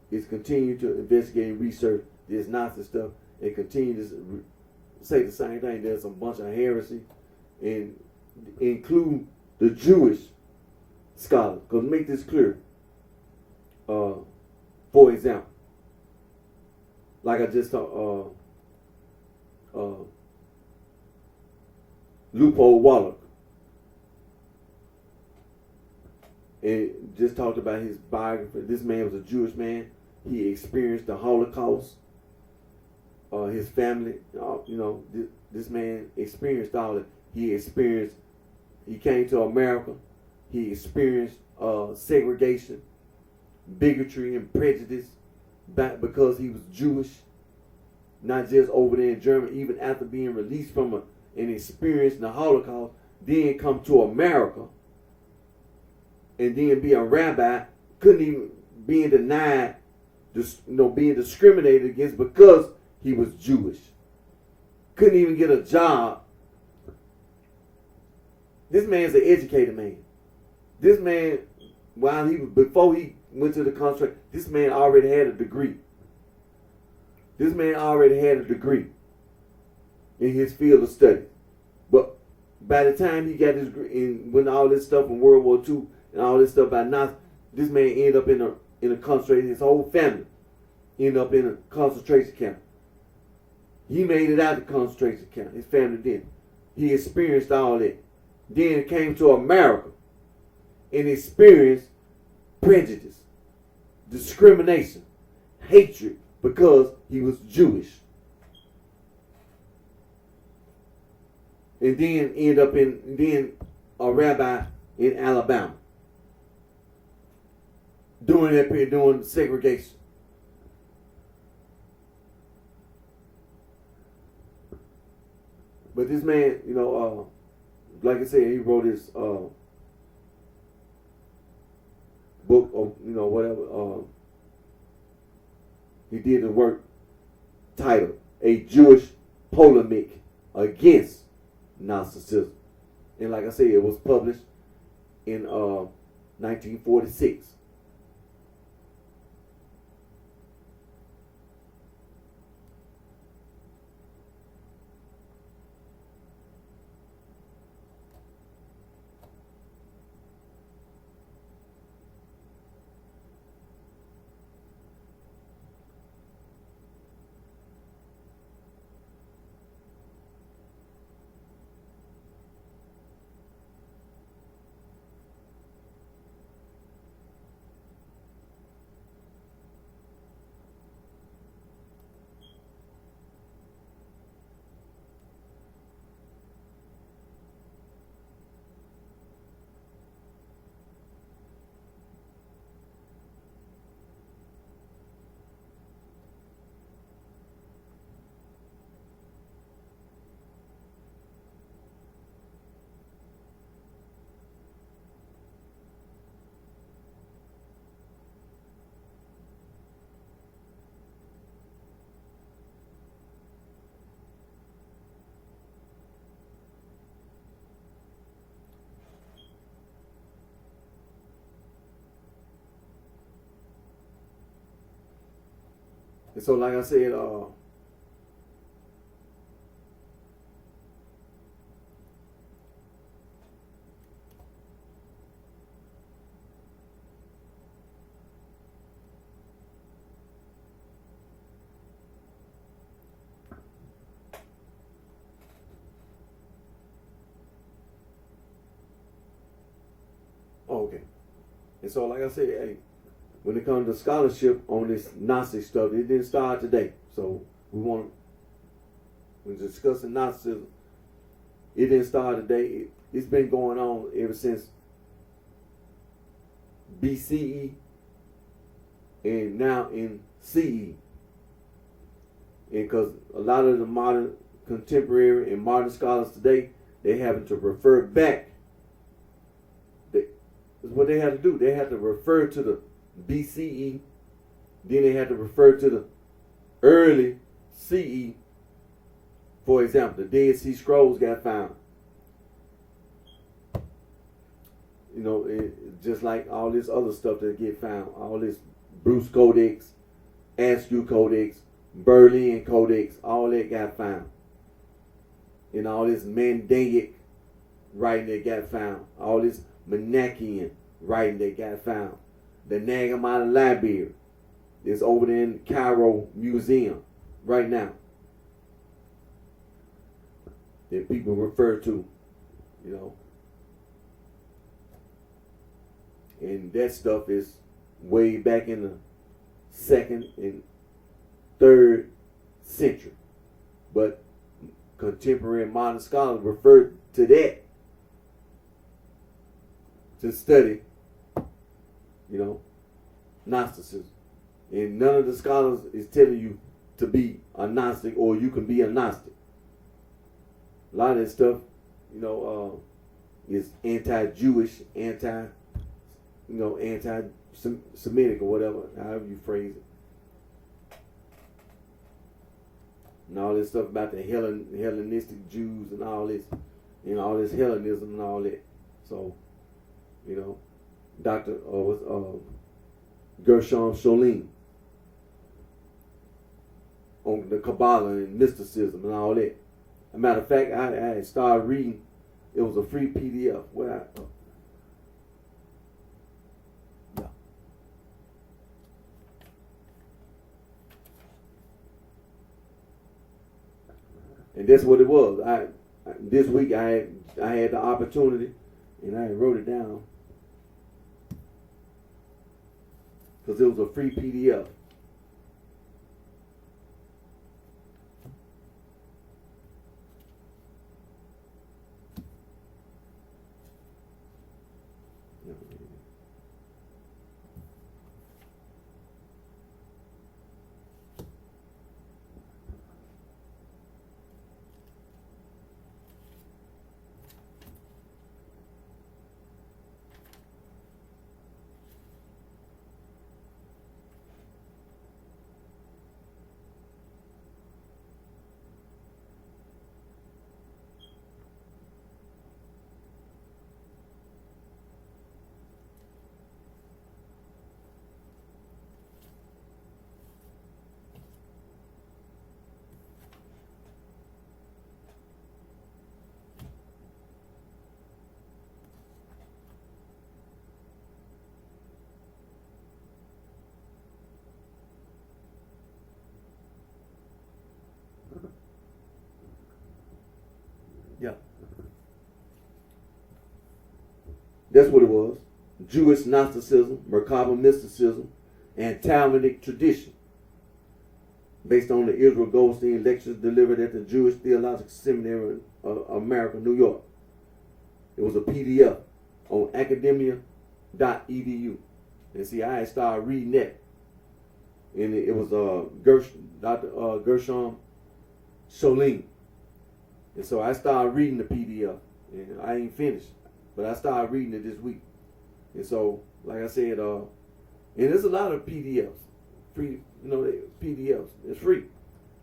Speaker 1: is continue to investigate and research this Gnostic stuff and continue to say the same thing. There's a bunch of heresy and include the Jewish scholars. Because make this clear. For example, like I just talked, Loophole Wallach, and just talked about his biography. This man was a Jewish man. He experienced the Holocaust. His family, this man experienced all that. He came to America. He experienced segregation, bigotry, and prejudice back because he was Jewish. Not just over there in Germany, even after being released from and experiencing the Holocaust, then come to America and then be a rabbi, couldn't even being denied, being discriminated against because he was Jewish. Couldn't even get a job. This man's an educated man. This man, before he went to the concentration, this man already had a degree. This man already had a degree in his field of study. But by the time he got his degree, and when all this stuff in World War II and all this stuff about Nazi, this man ended up in a concentration. His whole family ended up in a concentration camp. He made it out of the concentration camp. His family didn't. He experienced all that. Then it came to America and experienced prejudice, discrimination, hatred because he was Jewish. and then end up then a rabbi in Alabama during that period, doing segregation. But this man, like I said, he wrote his book, or whatever. He did the work titled "A Jewish Polemic Against Gnosticism," and like I said, it was published in 1946. And so, like I said, okay. And so, like I said, hey, when it comes to scholarship on this Gnostic stuff, it didn't start today. So when discussing Gnosticism, it didn't start today. It's been going on ever since BCE and now in CE. And because a lot of the modern, contemporary, and modern scholars today, they having to refer back. What they have to do, they have to refer to the BCE, then they have to refer to the early CE. For example, the Dead Sea Scrolls got found. Just like all this other stuff that get found, all this Bruce Codex, Askew Codex, Berlin Codex, all that got found. And all this Mandaic writing that got found, all this Manichaean writing that got found. The Nag Hammadi Library is over there in the Cairo Museum right now that people refer to, and that stuff is way back in the 2nd and 3rd century. But contemporary modern scholars refer to that to study, Gnosticism. And none of the scholars is telling you to be a Gnostic or you can be a Gnostic. A lot of that stuff, is anti-Jewish, anti-Semitic or whatever, however you phrase it. And all this stuff about the Hellenistic Jews and all this, all this Hellenism and all that. So, Dr. Gershom Scholem on the Kabbalah and mysticism and all that. As a matter of fact, I started reading. It was a free PDF. And that's what it was. This week I had the opportunity, and I wrote it down because it was a free PDF. That's what it was. Jewish Gnosticism, Merkaba mysticism, and Talmudic tradition, based on the Israel Goldstein lectures delivered at the Jewish Theological Seminary of America, New York. It was a PDF on academia.edu. And see, I had started reading that. And it was Dr. Gershom Scholem. And so I started reading the PDF. And I ain't finished, but I started reading it this week. And so, like I said, and there's a lot of PDFs. Free, PDFs. It's free.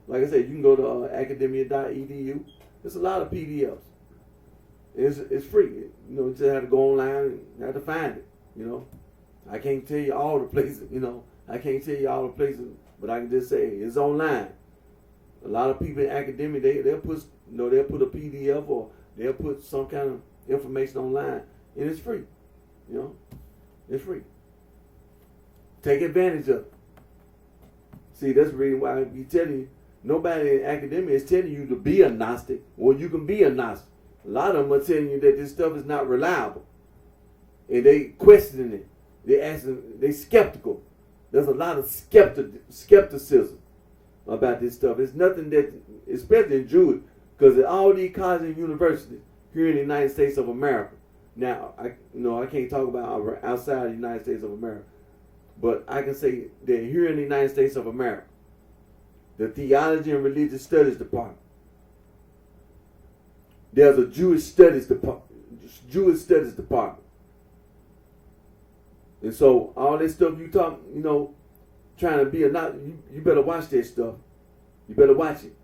Speaker 1: Like I said, you can go to academia.edu. There's a lot of PDFs. It's free. You just have to go online and have to find it. I can't tell you all the places. I can't tell you all the places, but I can just say it's online. A lot of people in academia, they'll put a PDF or they'll put some kind of information online, and it's free. It's free. Take advantage of it. See, that's the reason why I be telling you, nobody in academia is telling you to be a Gnostic, or you can be a Gnostic. A lot of them are telling you that this stuff is not reliable. And they questioning it. They skeptical. There's a lot of skepticism about this stuff. It's nothing that, especially in Jewish, because at all these colleges and universities here in the United States of America. Now, I can't talk about outside the United States of America, but I can say that here in the United States of America, the Theology and Religious Studies Department, there's a Jewish Studies Department. And so all this stuff you talk, trying to be a not, you better watch that stuff. You better watch it,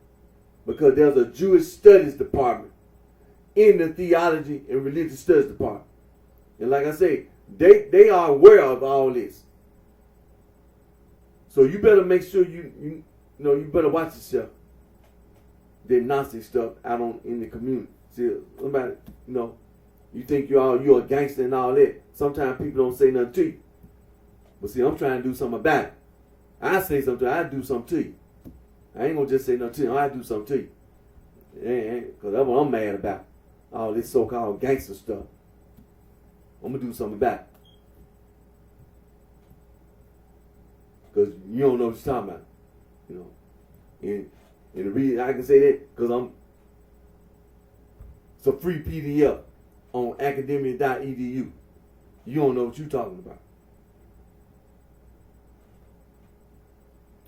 Speaker 1: because there's a Jewish Studies Department in the Theology and Religious Studies Department. And like I say, they are aware of all this. So you better make sure you better watch yourself. The Gnostic stuff out in the community. See, somebody, you think you're a gangster and all that. Sometimes people don't say nothing to you. But see, I'm trying to do something about it. I say something, I do something to you. I ain't gonna just say nothing to you, I do something to you. Because that's what I'm mad about. All this so-called gangster stuff. I'm gonna do something about it. Because you don't know what you're talking about. And the reason I can say that, because it's a free PDF on academia.edu. You don't know what you're talking about.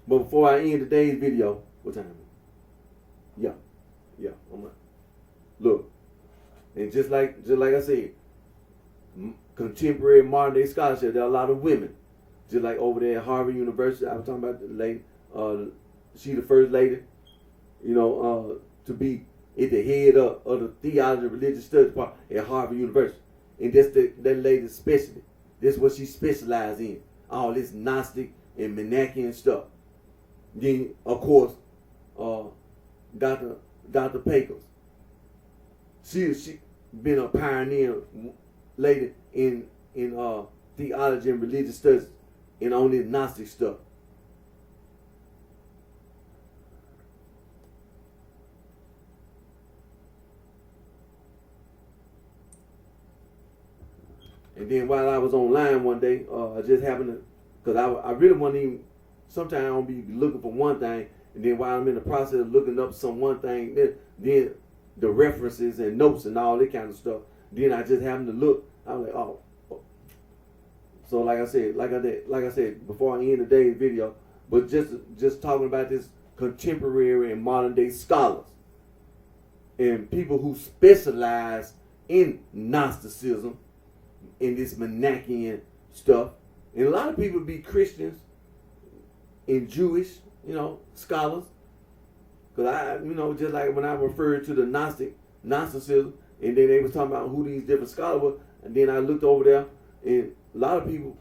Speaker 1: But before I end today's video, what time is it? Yeah. Look, and just like I said, contemporary modern day scholarship, there are a lot of women. Just like over there at Harvard University, I was talking about the lady, she the first lady, to be at the head of the Theology and Religious Studies Department at Harvard University. And that's that lady's specialty. That's what she specializes in. All this Gnostic and Manichaean stuff. Then, of course, Dr. Pecos. She been a pioneer lady in theology and religious studies and on this Gnostic stuff. And then while I was online one day, I just happened to, because I really wasn't even, sometimes I don't be looking for one thing, and then while I'm in the process of looking up some one thing, then the references and notes and all that kind of stuff, then I just happened to look, I was like, oh. So like I said before I end today's video, but just talking about this contemporary and modern day scholars and people who specialize in Gnosticism, in this Manichaean stuff. And a lot of people be Christians and Jewish, scholars. Because just like when I referred to the Gnosticism, and then they was talking about who these different scholars were, and then I looked over there, and a lot of people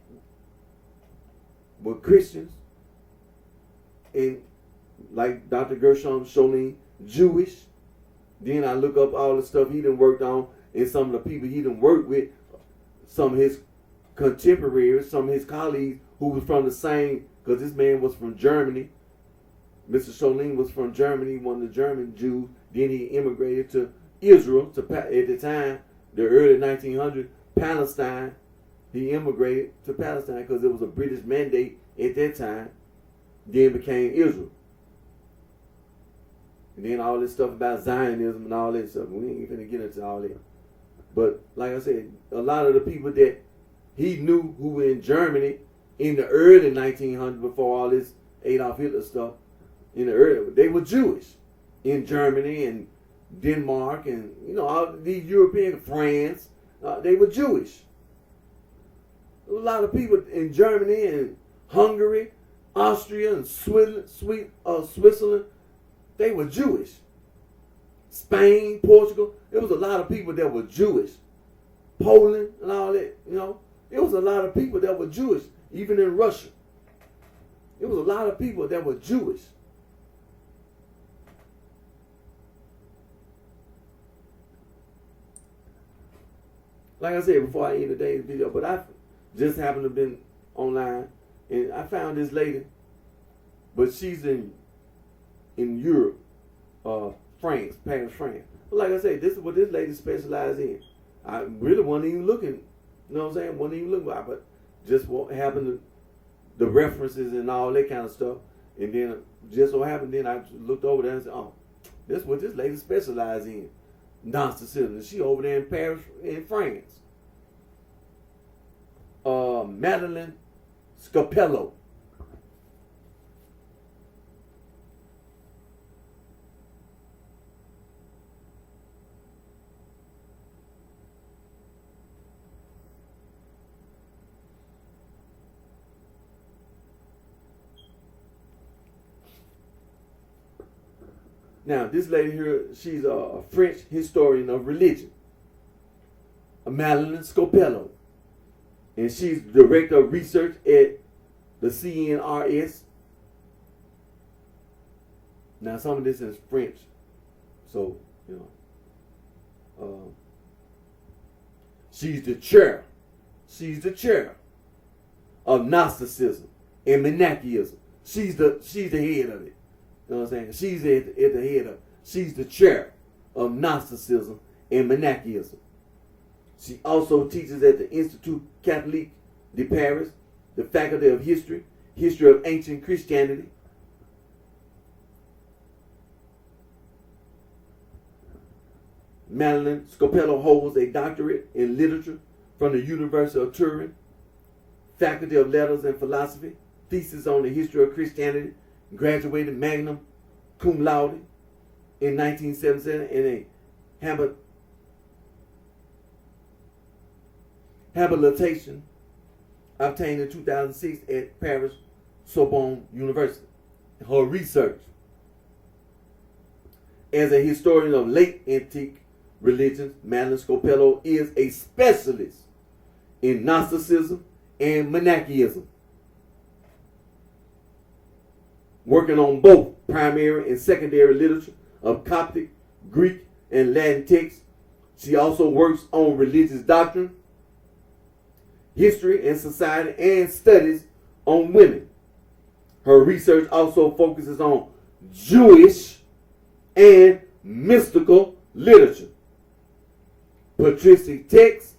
Speaker 1: were Christians, and like Dr. Gershom Scholem, Jewish. Then I look up all the stuff he done worked on, and some of the people he done worked with, some of his contemporaries, some of his colleagues who was from the same, because this man was from Germany. Mr. Scholem was from Germany, one of the German Jews. Then he immigrated to Israel at the time, the early 1900s, Palestine. He immigrated to Palestine because it was a British mandate at that time. Then became Israel. And then all this stuff about Zionism and all that stuff. We ain't gonna get into all that. But like I said, a lot of the people that he knew who were in Germany in the early 1900s, before all this Adolf Hitler stuff, they were Jewish in Germany and Denmark and all these European, France, they were Jewish. A lot of people in Germany and Hungary, Austria and Switzerland, they were Jewish. Spain, Portugal, there was a lot of people that were Jewish. Poland and all that, it was a lot of people that were Jewish, even in Russia. It was a lot of people that were Jewish. Like I said before I end today's video, but I just happened to have been online and I found this lady, but she's in Europe, France, Paris, France. But like I said, this is what this lady specializes in. I really wasn't even looking, wasn't even looking, but just what happened to the references and all that kind of stuff. And then just so happened, then I looked over there and said, oh, this is what this lady specializes in. Gnosticism. She over there in Paris, in France. Madeline Scapello. Now, this lady here, she's a French historian of religion, Madeline Scapello. And she's director of research at the CNRS. Now, some of this is French. So, she's the chair. She's the chair of Gnosticism and Manichaeism. She's the head of it. You know what I'm saying? She's at the head of it. She's the chair of Gnosticism and Manichaeism. She also teaches at the Institut Catholique de Paris, the Faculty of History, History of Ancient Christianity. Madeline Scapello holds a doctorate in literature from the University of Turin, Faculty of Letters and Philosophy, thesis on the history of Christianity, graduated magna cum laude in 1977 and a habilitation obtained in 2006 at Paris Sorbonne University. Her research as a historian of late antique religions, Madeline Scapello is a specialist in Gnosticism and Manichaeism, working on both primary and secondary literature of Coptic, Greek, and Latin texts. She also works on religious doctrine, history and society, and studies on women. Her research also focuses on Jewish and mystical literature, patristic texts,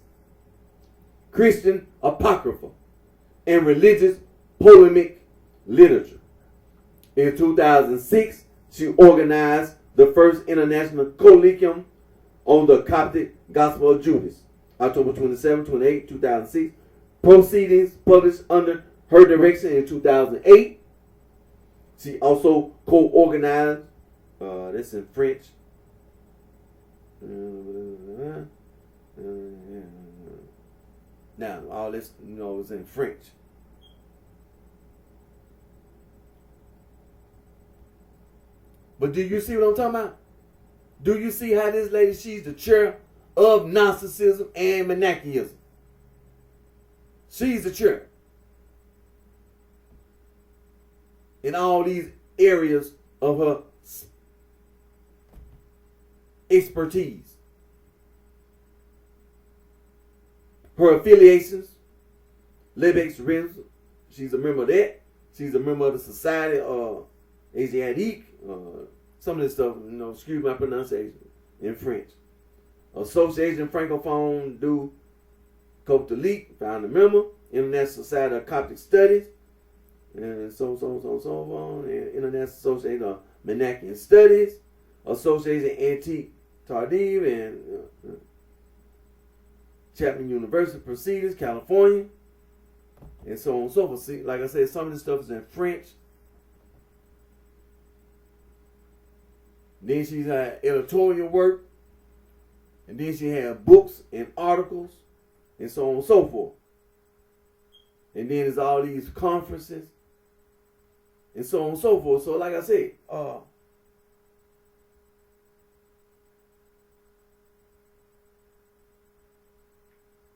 Speaker 1: Christian apocrypha, and religious polemic literature. In 2006, she organized the first international colloquium on the Coptic Gospel of Judas, October 27, 28, 2006. Proceedings published under her direction in 2008. She also co-organized, that's in French. Now, all this, is in French. But do you see what I'm talking about? Do you see how this lady, she's the chair of Gnosticism and Manichaeism? She's the chair in all these areas of her expertise. Her affiliations, Lebex Rim, she's a member of that. She's a member of the Society of Asiatique. Some of this stuff, excuse my pronunciation in French. Association Francophone du Coptic, founding member, International Society of Coptic Studies, and so on, and International Association of Manichaean Studies, Association Antique Tardive, and Chapman University Proceedings, California, and so on and so forth. See, like I said, some of this stuff is in French. Then she's had editorial work, and then she had books and articles, and so on and so forth. And then there's all these conferences, and so on and so forth. So like I said,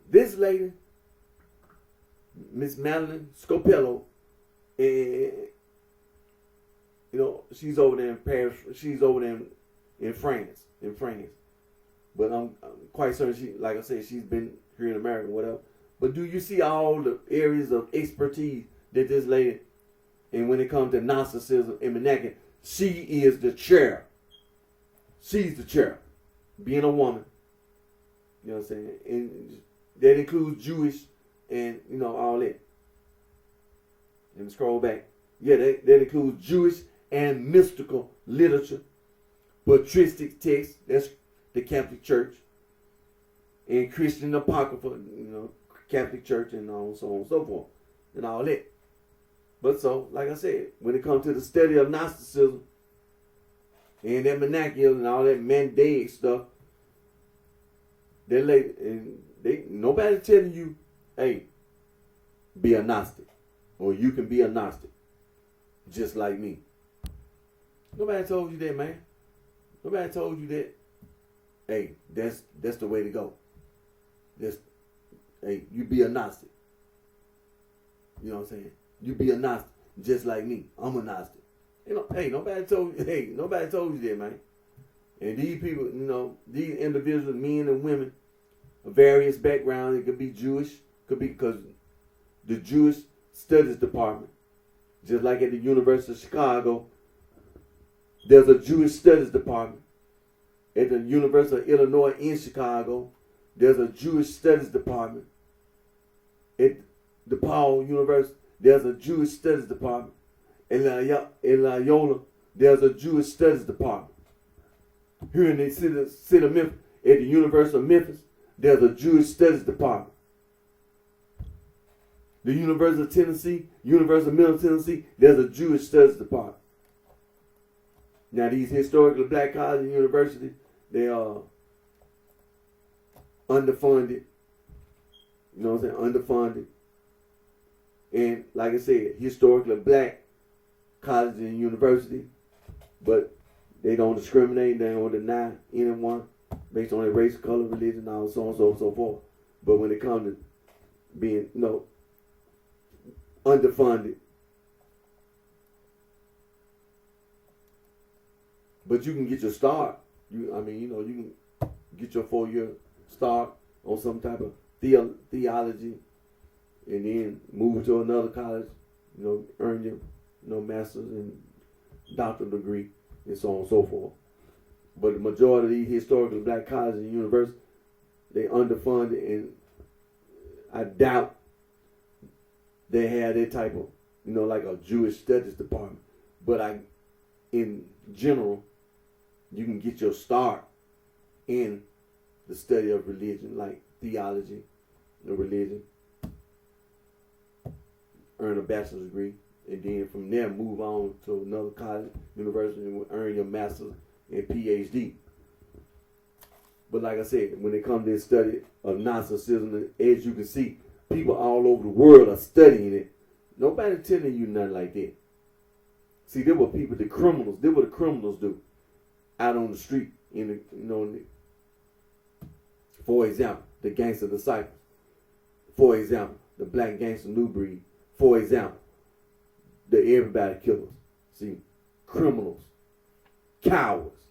Speaker 1: this lady, Miss Madeline Scopello, and she's over there in Paris. She's over there in France. But I'm quite certain she, like I said, she's been here in America, whatever. But do you see all the areas of expertise that this lady, and when it comes to Gnosticism and Manichaeism, she is the chair. She's the chair. Being a woman. You know what I'm saying? And that includes Jewish and, all that. And scroll back. Yeah, that includes Jewish and mystical literature. Patristic texts, that's the Catholic Church. And Christian Apocrypha, Catholic Church, and so on and so forth. And all that. But so, like I said, when it comes to the study of Gnosticism and that Manichaeism and all that Mandaic stuff, nobody telling you, hey, be a Gnostic. Or you can be a Gnostic. Just like me. Nobody told you that, man. Nobody told you that. Hey, that's the way to go. Hey, you be a Gnostic. You know what I'm saying? You be a Gnostic, just like me. I'm a Gnostic. Hey, nobody told you that, man. And these people, these individuals, men and women, of various backgrounds. It could be Jewish, could be because the Jewish Studies Department, just like at the University of Chicago, there's a Jewish Studies Department. At the University of Illinois in Chicago, there's a Jewish Studies Department. At DePaul University, there's a Jewish Studies Department. In Loyola, there's a Jewish Studies Department. Here in the city of Memphis, at the University of Memphis, there's a Jewish Studies Department. The University of Tennessee, University of Middle Tennessee, there's a Jewish Studies Department. Now these historically black colleges and universities, they are underfunded. You know what I'm saying? Underfunded. And like I said, historically black colleges and universities, but they don't discriminate, they don't deny anyone based on their race, color, religion, all so on and so forth. But when it comes to being, underfunded, but you can get your start. You can get your 4-year start on some type of theology, and then move to another college. Earn your master's and doctoral degree, and so on and so forth. But the majority of these historically black colleges and universities, they underfunded, and I doubt they have that type of, like a Jewish Studies Department. But in general, you can get your start in the study of religion, like theology, religion, earn a bachelor's degree, and then from there move on to another college, university, and earn your master's and PhD. But like I said, when it comes to the study of Gnosticism, as you can see, people all over the world are studying it. Nobody telling you nothing like that. See, they were people, the criminals. They were the criminals do out on the street. For example, the gangster disciples. For example, the black gangster new breed. For example, the everybody killers. See, criminals, cowards.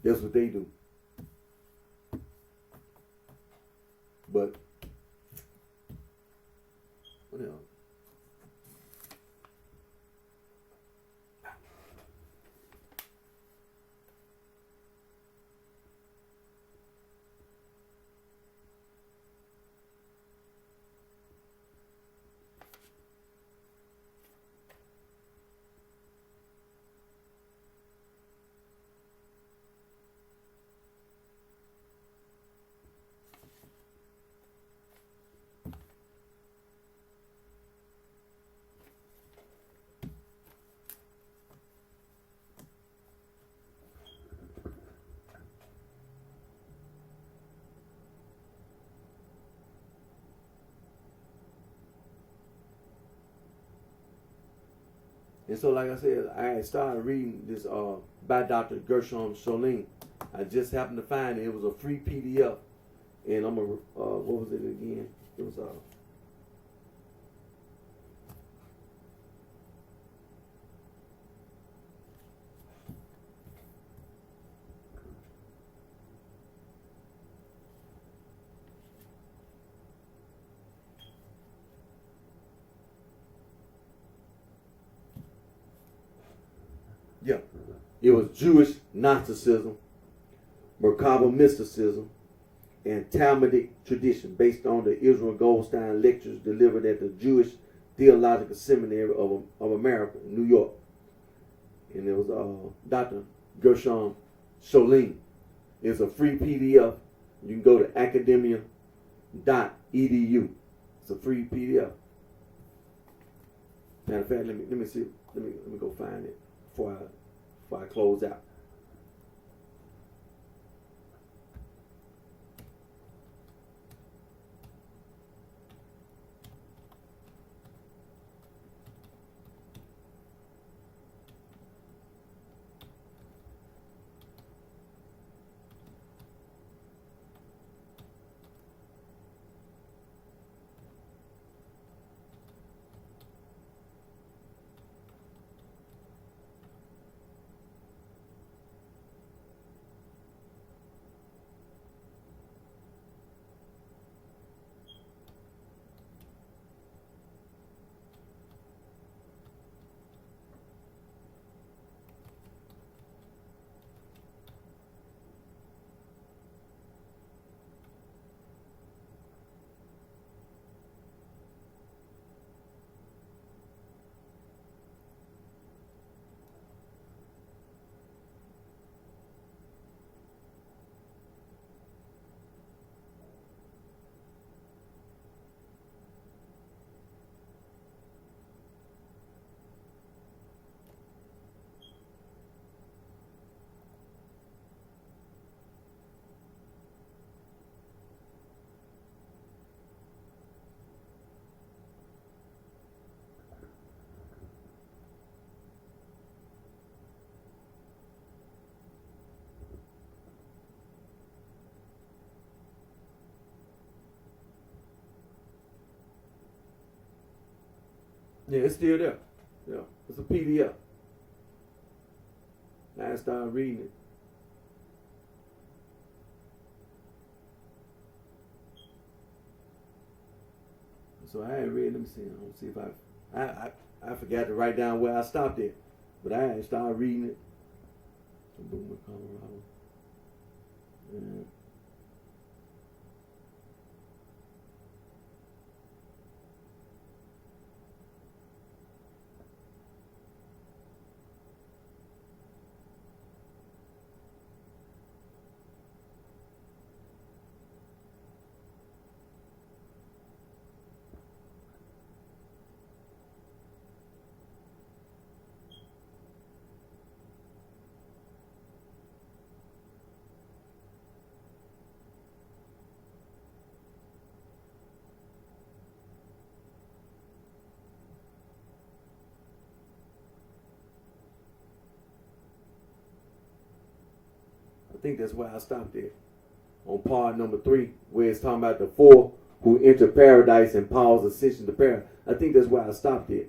Speaker 1: That's what they do. But what else? And so, like I said, I had started reading this by Dr. Gershom Scholem. I just happened to find it. It was a free PDF, and I'm gonna what was it again? It was yeah, it was Jewish Gnosticism, Merkaba mysticism, and Talmudic tradition based on the Israel Goldstein lectures delivered at the Jewish Theological Seminary of America in New York. And it was Dr. Gershom Scholem. It's a free PDF. You can go to academia.edu. It's a free PDF. Matter of fact, let me see. Let me go find it before I close out. Yeah, it's still there. Yeah, it's a PDF. I started reading it. So I had read. Let me see. Let's see if I forgot to write down where I stopped at, but I had started reading it. Boomer, Colorado. Yeah. I think that's where I stopped at. On part number 3, where it's talking about the 4 who enter paradise and Paul's ascension to paradise. I think that's where I stopped at.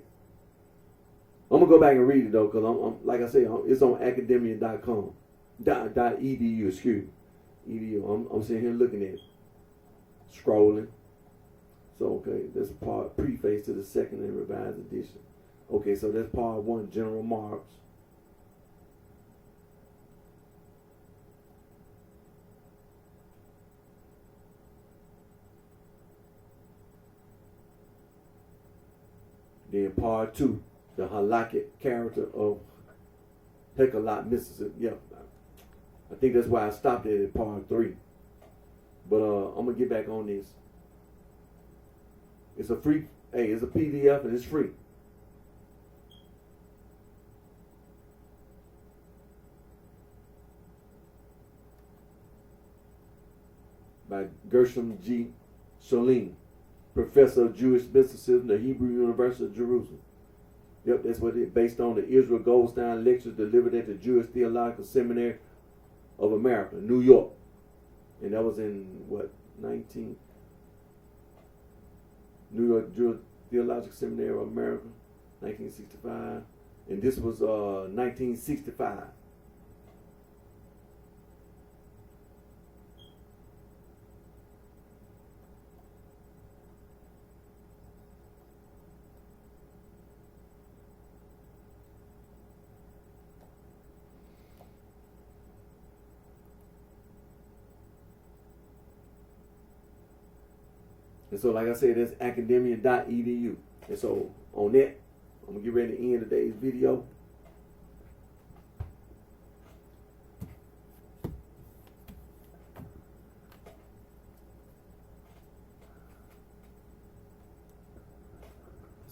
Speaker 1: I'm gonna go back and read it though, because I'm like I said, it's on academia.com, .edu, excuse me, edu. I'm sitting here looking at it, scrolling. So okay, that's part preface to the second and revised edition. Okay, so that's part 1, general remarks. Then part 2, the halakhic character of Hekalat mysticism. Yeah, I think that's why I stopped at part 3. But I'm gonna get back on this. It's a free. Hey, it's a PDF and it's free. By Gershom G. Scholem, professor of Jewish mysticism, the Hebrew University of Jerusalem. Yep, that's what it is. Based on the Israel Goldstein lectures delivered at the Jewish Theological Seminary of America, New York. And that was in, what, New York Jewish Theological Seminary of America, 1965. And this was 1965. And so, like I said, that's academia.edu. And so, on that, I'm going to get ready to end today's video.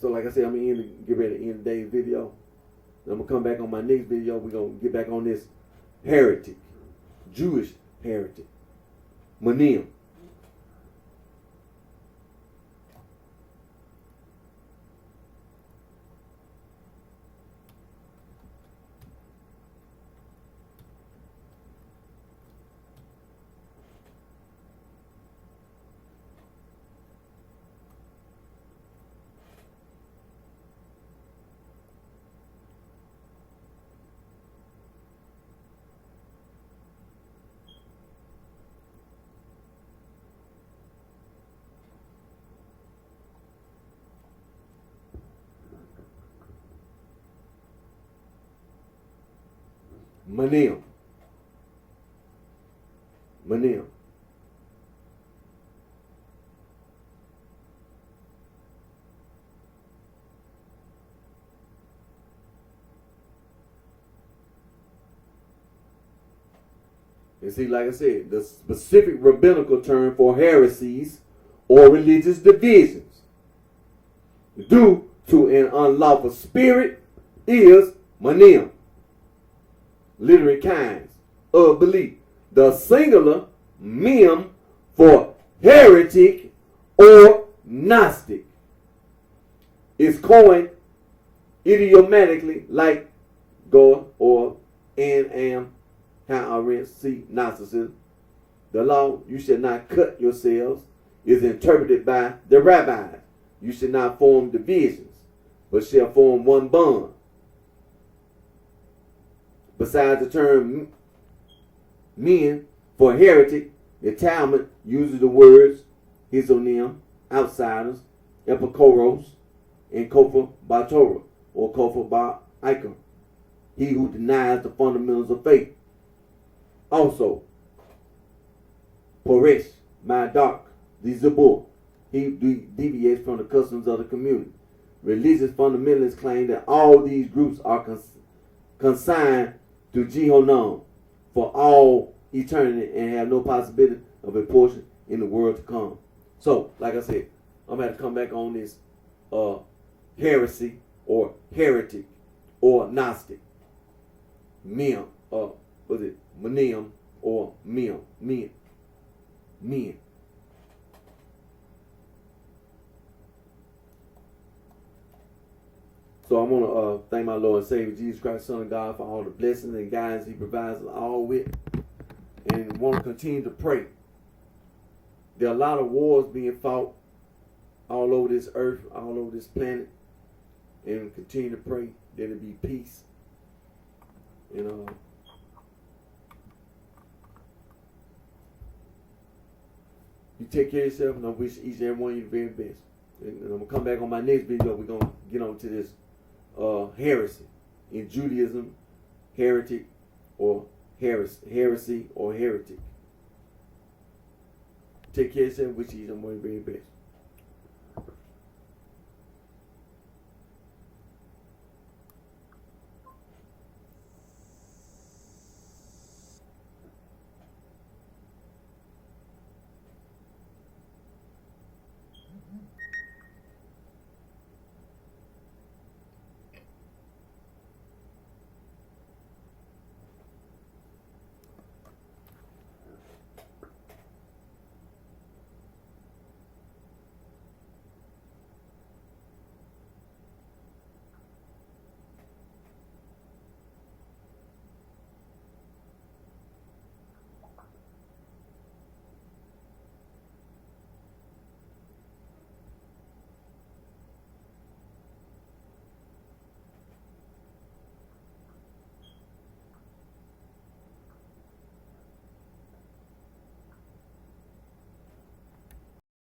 Speaker 1: So, like I said, I'm going to get ready to end today's video. And I'm going to come back on my next video. We're going to get back on this heretic, Jewish heretic, Manim. Manim. Manim. And see, like I said, the specific rabbinical term for heresies or religious divisions due to an unlawful spirit is manim. Literary kinds of belief. The singular mem for heretic or Gnostic is coined idiomatically like go or and am see Gnosticism. The law, you should not cut yourselves, is interpreted by the rabbis. You should not form divisions, but shall form one bond. Besides the term men for heretic, the Talmud uses the words hizonim, outsiders, epikoros, and kofa batorah, or kofa ba'ikar, he who denies the fundamentals of faith. Also, poresh, dark, the zabur, he deviates from the customs of the community. Religious fundamentalists claim that all these groups are consigned to Jehonam for all eternity and have no possibility of a portion in the world to come. So, like I said, I'm going to come back on this heresy or heretic or Gnostic. Mem, was it Manim or men. So I want to thank my Lord and Savior Jesus Christ, Son of God, for all the blessings and guidance He provides us all with, and want to continue to pray. There are a lot of wars being fought all over this earth, all over this planet, and continue to pray that there be peace. You take care of yourself, and I wish each and every one of you the very best. And I'm going to come back on my next video. We're going to get on to this heresy in Judaism, heretic or heresy or heretic. Take care of yourself, wish each and every one of you the very best.